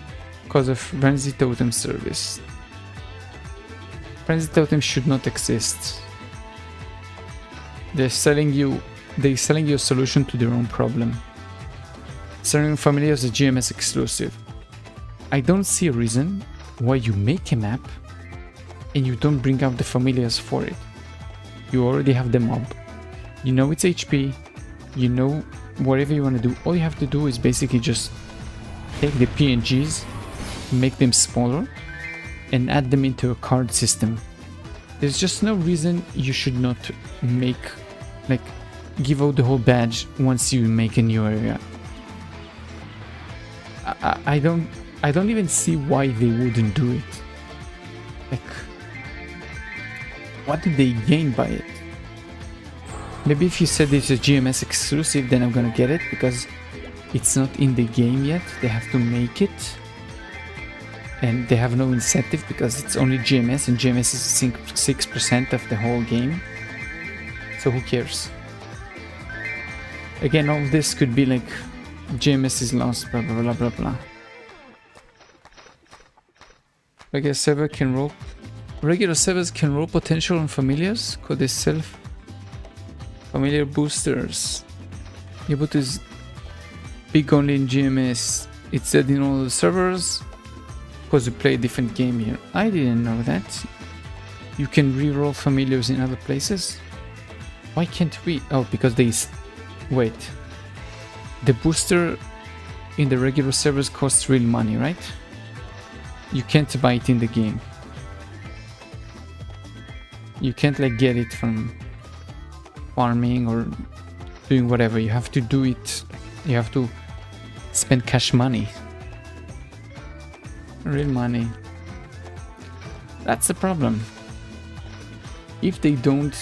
because of Frenzy Totem service. Frenzy Totem should not exist. They're selling you a solution to their own problem. Certain familiars are GMS exclusive. I don't see a reason why you make a map and you don't bring out the familiars for it. You already have the mob. You know its HP. You know whatever you want to do. All you have to do is basically just take the PNGs, make them smaller, and add them into a card system. There's just no reason you should not make, like, give out the whole badge once you make a new area. I don't even see why they wouldn't do it. Like, what did they gain by it? Maybe if you said it's a GMS exclusive, then I'm gonna get it, because it's not in the game yet. They have to make it, and they have no incentive because it's only GMS, and GMS is 6% of the whole game. So who cares? Again, all of this could be like GMS is lost, blah blah blah blah blah. Regular servers can roll potential on familiars. Could they sell familiar boosters? Yeah, but it's big only in GMS. It's dead in all the servers because you play a different game here. I didn't know that. You can re-roll familiars in other places. Why can't we? Oh, because they... Wait. The booster in the regular servers costs real money, right? You can't buy it in the game. You can't like get it from farming or doing whatever. You have to do it. You have to spend cash money. Real money. That's the problem. If they don't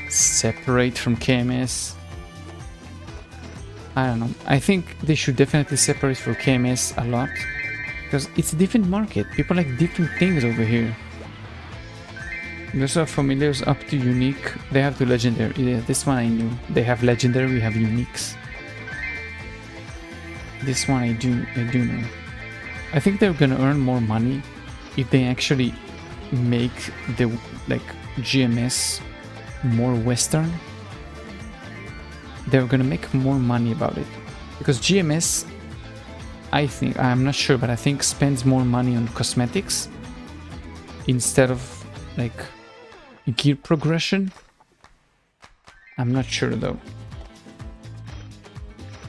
separate from KMS, I don't know. I think they should definitely separate from KMS a lot, because it's a different market. People like different things over here. We also have familiars up to unique. They have to legendary. Yeah, this one I knew. They have legendary, we have uniques. This one I do know. I think they're gonna earn more money if they actually make the like GMS more Western. They're gonna make more money about it. Because GMS, I think, I'm not sure, but I think spends more money on cosmetics instead of like gear progression. I'm not sure though.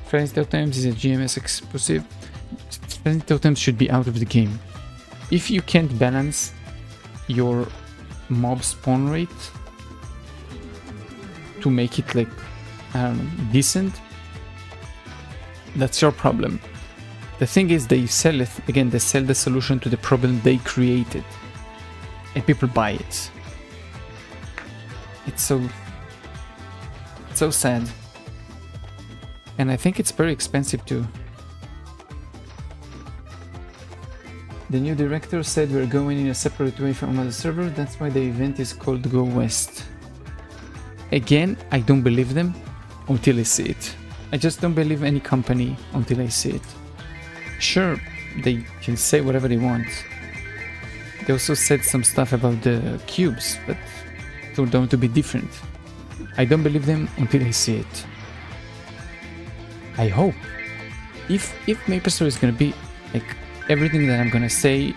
Frenzy Totems is a GMS exclusive. Frenzy Totems should be out of the game. If you can't balance your mob spawn rate to make it like, I don't know, decent, that's your problem. The thing is, they sell it, again, they sell the solution to the problem they created. And people buy it. It's so sad. And I think it's very expensive too. The new director said we're going in a separate way from other server, that's why the event is called Go West. Again, I don't believe them until I see it. I just don't believe any company until I see it. Sure, they can say whatever they want. They also said some stuff about the cubes, but told them to be different. I don't believe them until I see it. I hope. If MapleStory is gonna be like everything that I'm gonna say,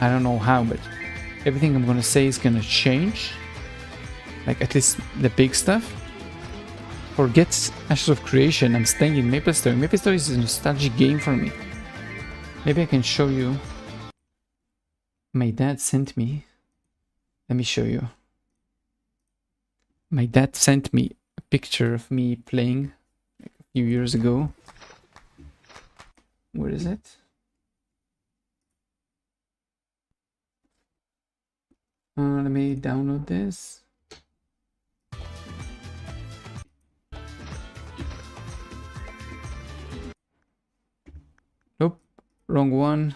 I don't know how, but everything I'm gonna say is gonna change. Like at least the big stuff. Forget Ashes of Creation, I'm staying in MapleStory. MapleStory is a nostalgic game for me. Maybe I can show you. My dad sent me. Let me show you. My dad sent me a picture of me playing like a few years ago. Where is it? Let me download this. Nope, wrong one.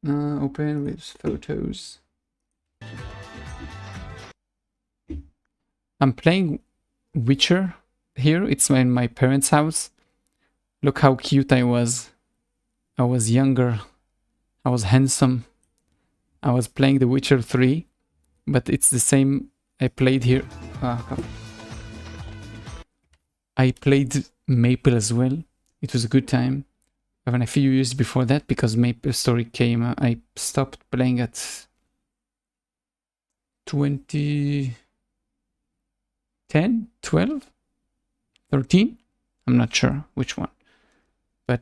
Open with photos. I'm playing Witcher here. It's in my parents' house. Look how cute I was. I was younger. I was handsome. I was playing The Witcher 3, but it's the same I played here. I played Maple as well. It was a good time. Even a few years before that, because MapleStory came, I stopped playing at 2010, 12, 13? I'm not sure which one.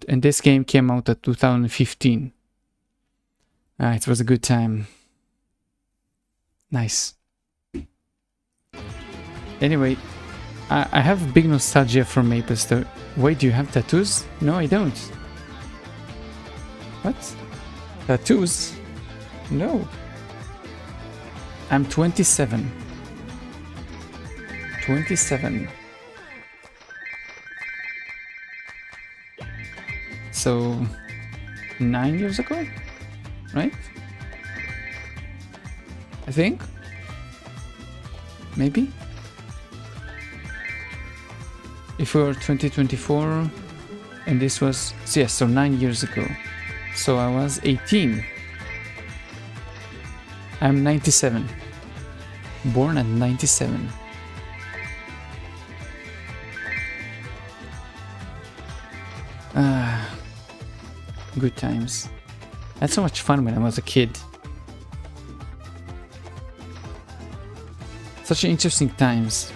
And this game came out at 2015. It was a good time. Nice. Anyway, I have big nostalgia for MapleStory. Wait, do you have tattoos? No, I don't. What? Tattoos? No. I'm 27. 27. So 9 years ago, right? I think. Maybe. If we were 2024 and this was, yes, so 9 years ago. So I was 18. I'm 97. Born at 97. Good times. I had so much fun when I was a kid. Such interesting times.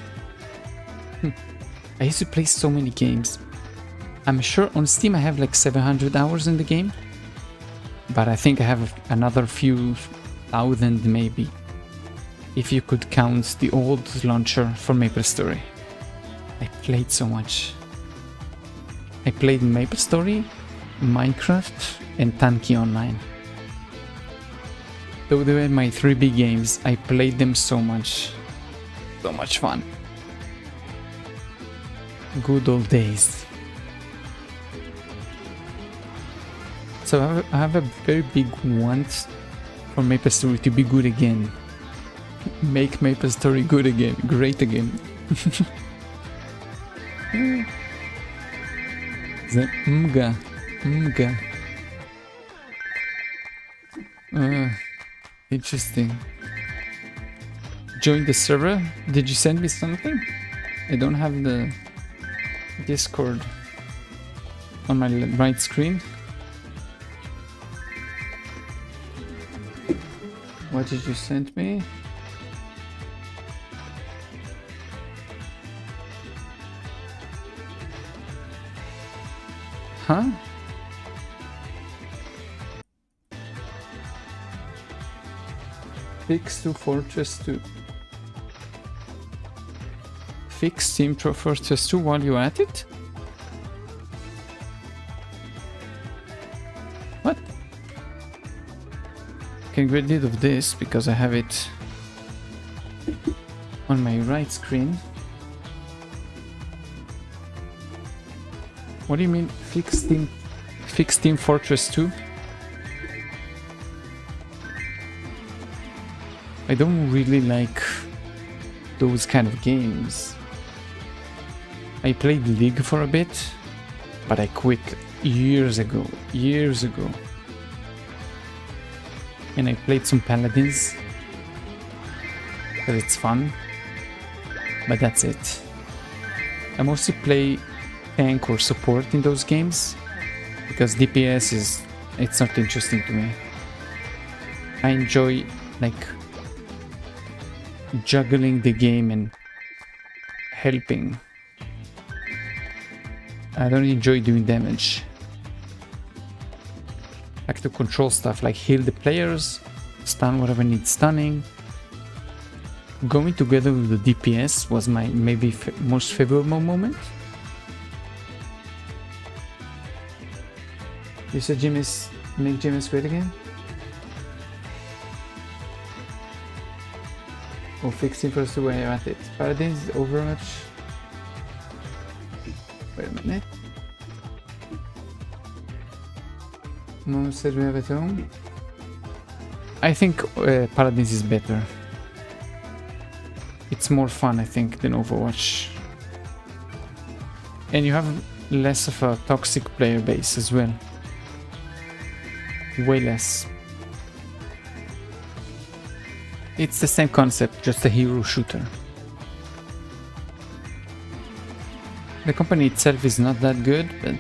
I used to play so many games. I'm sure on Steam I have like 700 hours in the game. But I think I have another few thousand maybe. If you could count the old launcher for MapleStory. I played so much. I played MapleStory, Minecraft, and Tanki Online. Though they were my 3 big games, I played them so much. So much fun. Good old days. So I have a very big want for MapleStory to be good again. Make MapleStory good again, great again. The Mga. Interesting. Join the server? Did you send me something? I don't have the Discord on my right screen. What did you send me? Huh? Fix to Fortress 2. Fix Team Fortress 2 while you're at it? What? Can get rid of this because I have it on my right screen. What do you mean fix Team Fortress 2? I don't really like those kind of games. I played League for a bit, but I quit years ago. And I played some Paladins, because it's fun, but that's it. I mostly play tank or support in those games, because DPS it's not interesting to me. I enjoy like juggling the game and helping. I don't enjoy doing damage. I like to control stuff like heal the players, stun whatever needs stunning. Going together with the DPS was my maybe most favorable moment. You said make GMS great again? Or fix it first when you're at it. Paladins is Overwatch. Wait a minute. Mom said we have it home. I think Paladins is better. It's more fun, I think, than Overwatch. And you have less of a toxic player base as well. Way less. It's the same concept, just a hero shooter. The company itself is not that good, but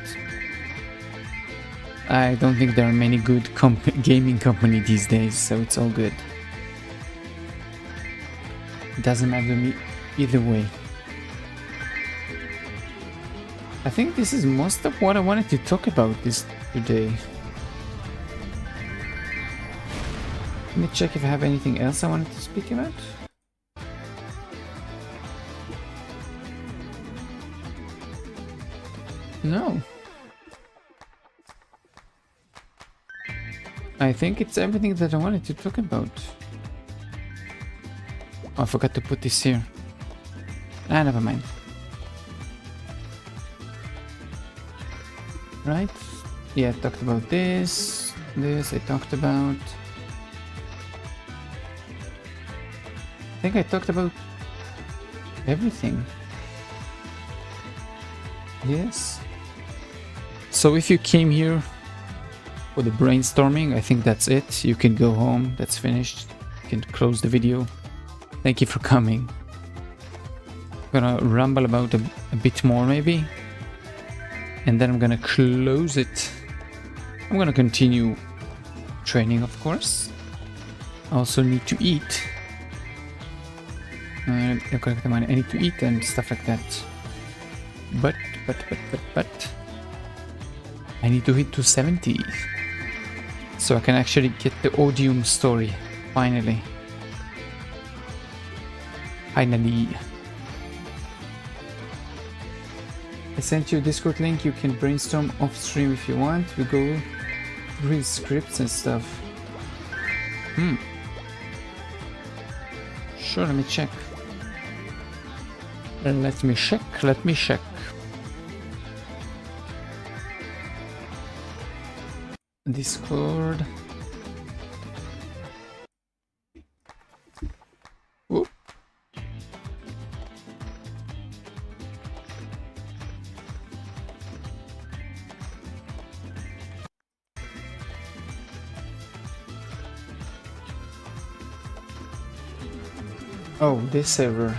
I don't think there are many good gaming companies these days, so it's all good. It doesn't matter to me either way. I think this is most of what I wanted to talk about this today. Let me check if I have anything else I wanted to speak about. No. I think it's everything that I wanted to talk about. Oh, I forgot to put this here. Ah, never mind. Right? Yeah, I talked about this. This I talked about. I think I talked about everything. Yes. So if you came here for the brainstorming, I think that's it. You can go home. That's finished. You can close the video. Thank you for coming. I'm gonna ramble about a bit more maybe. And then I'm gonna close it. I'm gonna continue training, of course. I also need to eat. I need to eat and stuff like that. But I need to hit 270 so I can actually get the Odium story. Finally. I sent you a Discord link. You can brainstorm off stream if you want. We go through scripts and stuff. Sure, let me check. Let me check. Discord. Ooh. Oh, this server.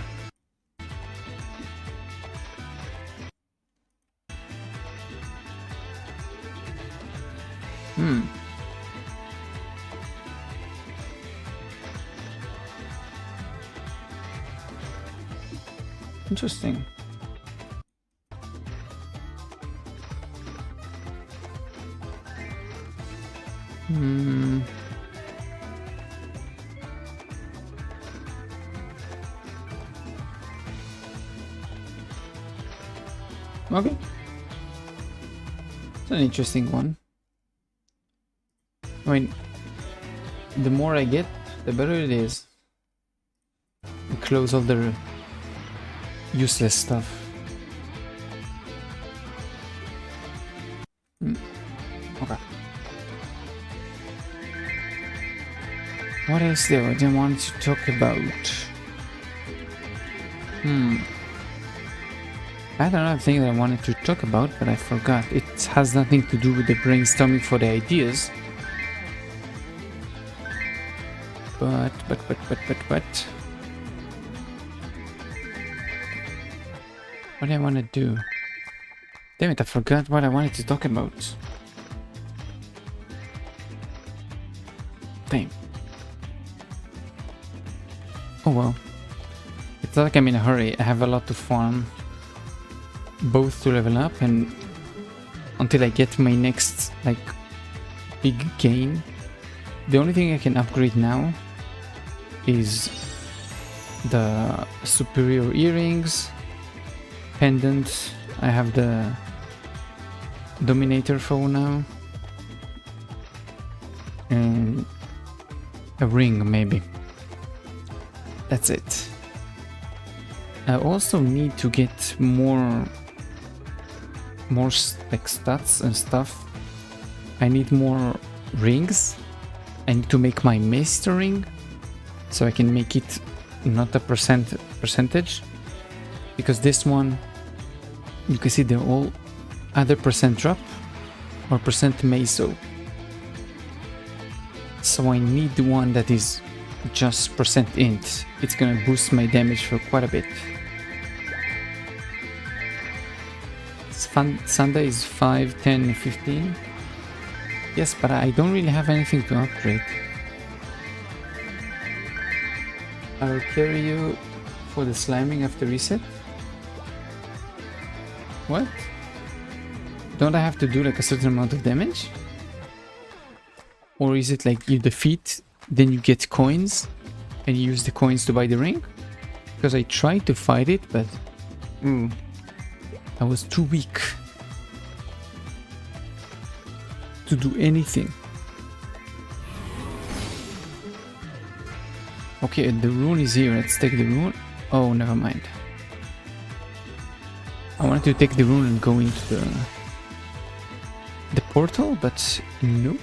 Interesting. Okay. It's an interesting one. I mean, the more I get, the better it is. I close all the useless stuff. Okay. What else do I want to talk about? I had another thing that I wanted to talk about, but I forgot. It has nothing to do with the brainstorming for the ideas. But... What do I want to do? Damn it, I forgot what I wanted to talk about. Damn. Oh well. It's not like I'm in a hurry. I have a lot to farm. Both to level up and until I get my next like big gain. The only thing I can upgrade now is the superior earrings, pendant. I have the dominator for now, and a ring maybe. That's it. I also need to get more like stats and stuff. I need more rings. I need to make my master ring so I can make it not a percentage, because this one you can see they're all either percent drop or percent meso. So I need the one that is just percent int. It's gonna boost my damage for quite a bit. Sunday is 5, 10, 15. Yes, but I don't really have anything to upgrade. I'll carry you for the sliming after reset. What? Don't I have to do like a certain amount of damage? Or is it like you defeat, then you get coins, and you use the coins to buy the ring? Because I tried to fight it, but I was too weak to do anything. Okay, the rune is here. Let's take the rune. Oh, never mind. I wanted to take the rune and go into the portal, but nope.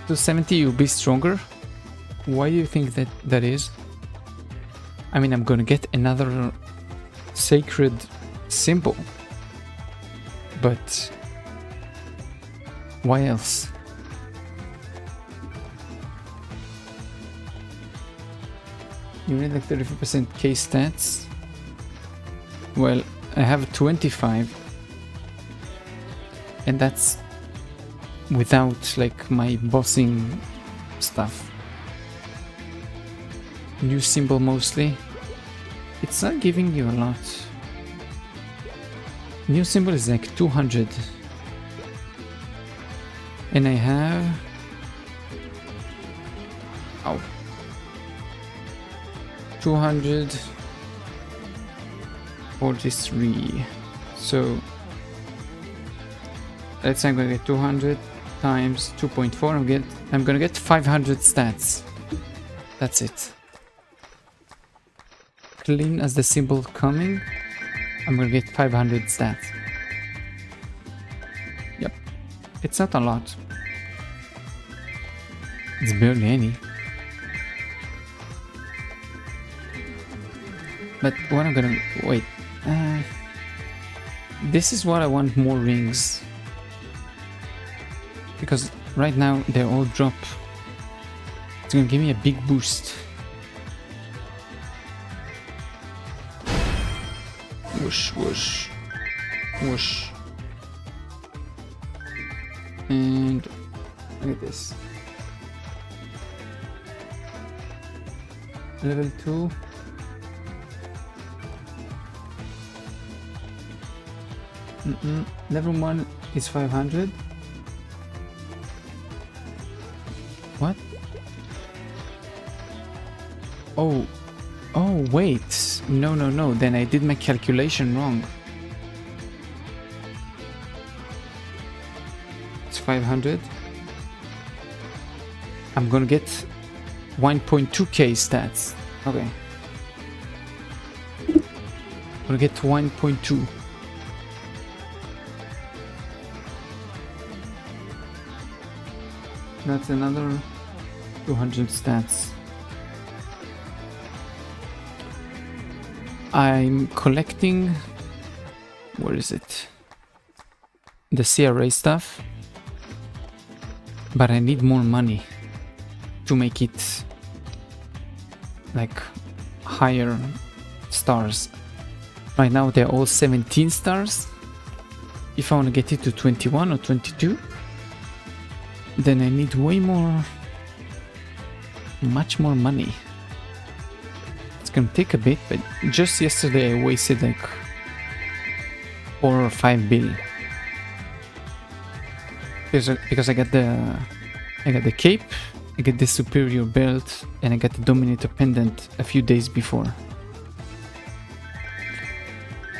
To 70 you'll be stronger. Why do you think that is? I mean, I'm gonna get another sacred symbol, but why else? You need like 34% K stats. Well, I have 25, and that's without like my bossing stuff. New symbol mostly. It's not giving you a lot. New symbol is like 200. And I have... Oh. 243. So... let's say I'm gonna get 200 times 2.4. I'm gonna get 500 stats. That's it. Clean as the symbol coming, I'm gonna get 500 stats. Yep. It's not a lot. It's barely any. But what I'm gonna... Wait. This is what I want more rings. Because right now they all drop. It's gonna give me a big boost. Whoosh, whoosh. Whoosh. And look at this. Level 2. Level 1 is 500. What? Oh, wait. No. Then I did my calculation wrong. It's 500. I'm gonna get 1.2k stats. Okay. I'm gonna get 1.2. That's another 200 stats. I'm collecting... Where is it? The CRA stuff. But I need more money to make it like higher stars. Right now they're all 17 stars. If I want to get it to 21 or 22, then I need way more, much more money. It's gonna take a bit, but just yesterday I wasted like 4 or 5 bill. Because I got the cape, I got the superior belt, and I got the Dominator pendant a few days before.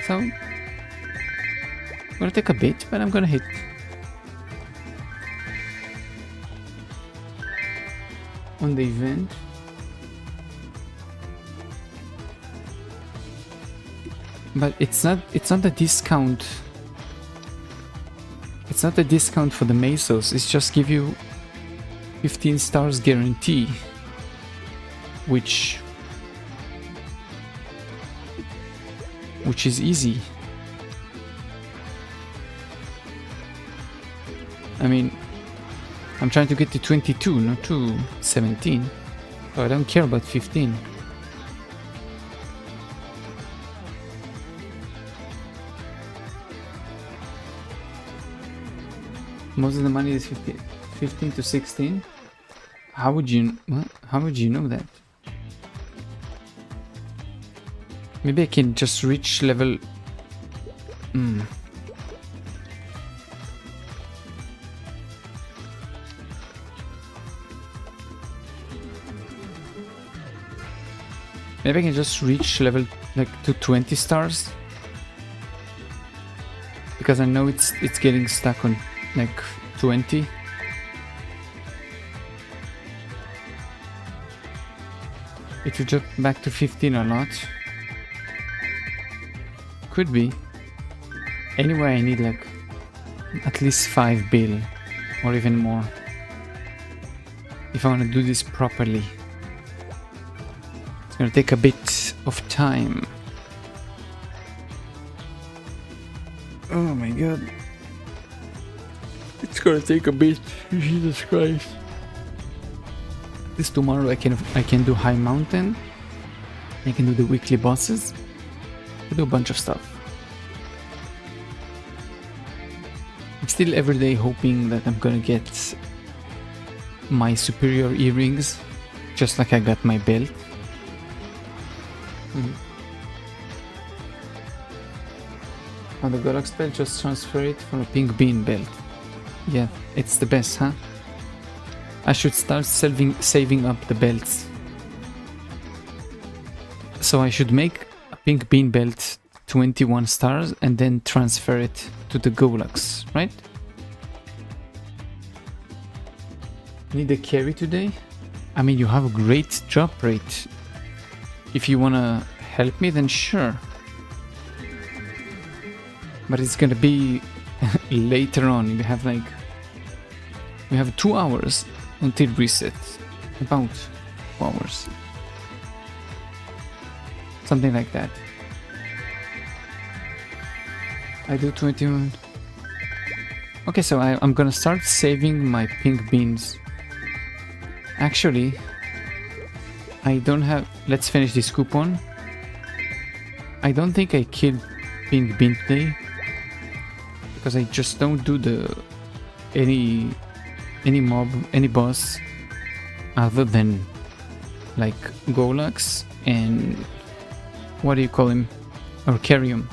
So, gonna take a bit, but I'm gonna hit. On the event. But it's not a discount. It's not a discount for the Mesos, it's just give you 15 stars guarantee, which is easy. I mean, I'm trying to get to 22, not to 17. So I don't care about 15. Most of the money is 15 to 16. How would you know that? Maybe I can just reach level... Maybe I can just reach level like to 20 stars. Because I know it's getting stuck on like 20. It will jump back to 15 or not. Could be. Anyway, I need like at least 5 bill or even more if I want to do this properly. It's gonna take a bit of time. Oh my god. It's gonna take a bit. Jesus Christ. This tomorrow I can do High Mountain. I can do the weekly bosses. I do a bunch of stuff. I'm still every day hoping that I'm gonna get my superior earrings, just like I got my belt. On the Galax belt, just transfer it for a pink bean belt. Yeah, it's the best, huh? I should start saving up the belts. So I should make a pink bean belt 21 stars and then transfer it to the Galax, right? Need a carry today? I mean, you have a great drop rate. If you wanna help me, then sure. But it's gonna be later on. You have like We have 2 hours until reset. About 2 hours. Something like that. I do 21. Okay, so I'm gonna start saving my pink beans. Actually, I don't have... Let's finish this coupon. I don't think I killed pink bean today, because I just don't do the any mob, any boss other than like Golux and what do you call him, or Carium.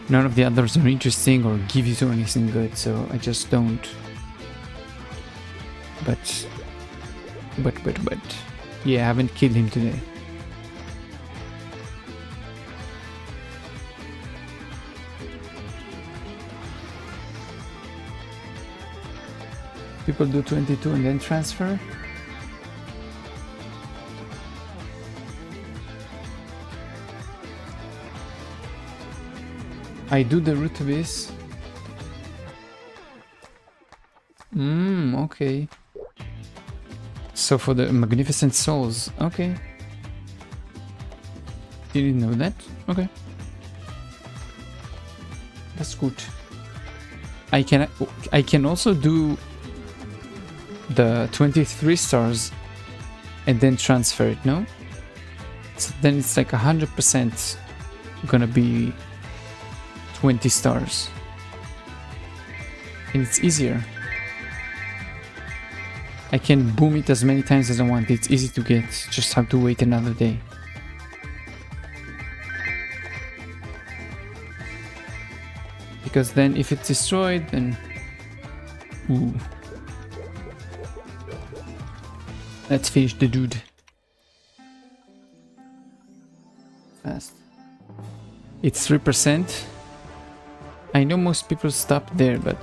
None of the others are interesting or give you to anything good, so I just don't. But yeah, I haven't killed him today. People do 22 and then transfer. I do the root abyss. Okay. So for the magnificent souls, okay. Didn't know that. Okay. That's good. I can also do the 23 stars and then transfer it, no? So then it's like 100% gonna be 20 stars. And it's easier. I can boom it as many times as I want. It's easy to get, just have to wait another day. Because then if it's destroyed, then... Ooh. Let's finish the dude. Fast. It's 3%. I know most people stop there, but...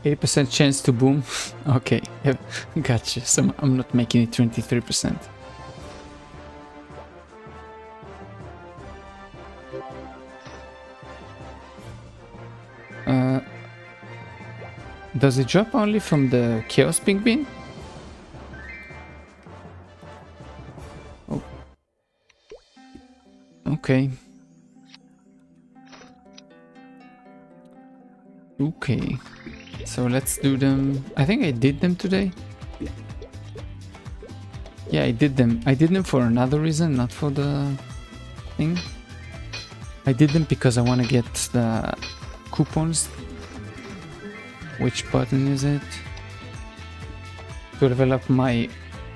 80% chance to boom. Okay, yep. Gotcha. So I'm not making it 23%. Does it drop only from the Chaos Pink Bean? Oh. Okay. Okay. So let's do them. I think I did them today. Yeah, I did them. I did them for another reason, not for the thing. I did them because I want to get the coupons. Which button is it? To level up my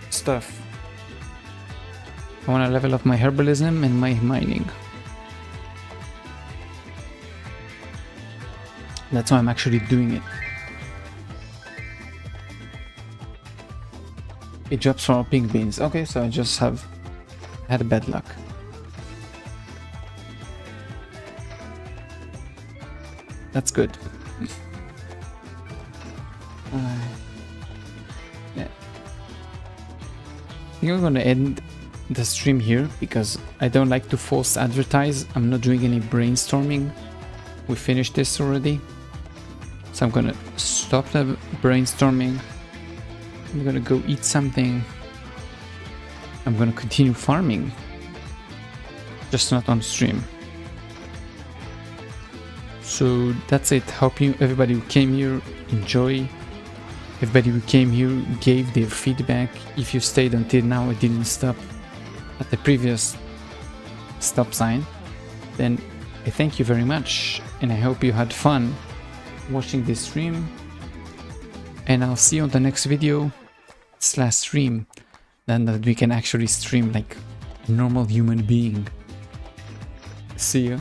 stuff. I want to level up my herbalism and my mining. That's why I'm actually doing it. It drops from pink beans. Okay, so I just have had bad luck. That's good. Yeah. I think I'm gonna end the stream here because I don't like to false advertise. I'm not doing any brainstorming. We finished this already. So I'm gonna stop the brainstorming. I'm gonna go eat something. I'm gonna continue farming. Just not on stream. So that's it. Hope you, everybody who came here, enjoy. Everybody who came here gave their feedback. If you stayed until now, I didn't stop at the previous stop sign, then I thank you very much. And I hope you had fun watching this stream. And I'll see you on the next video / stream. Then that we can actually stream like a normal human being. See you.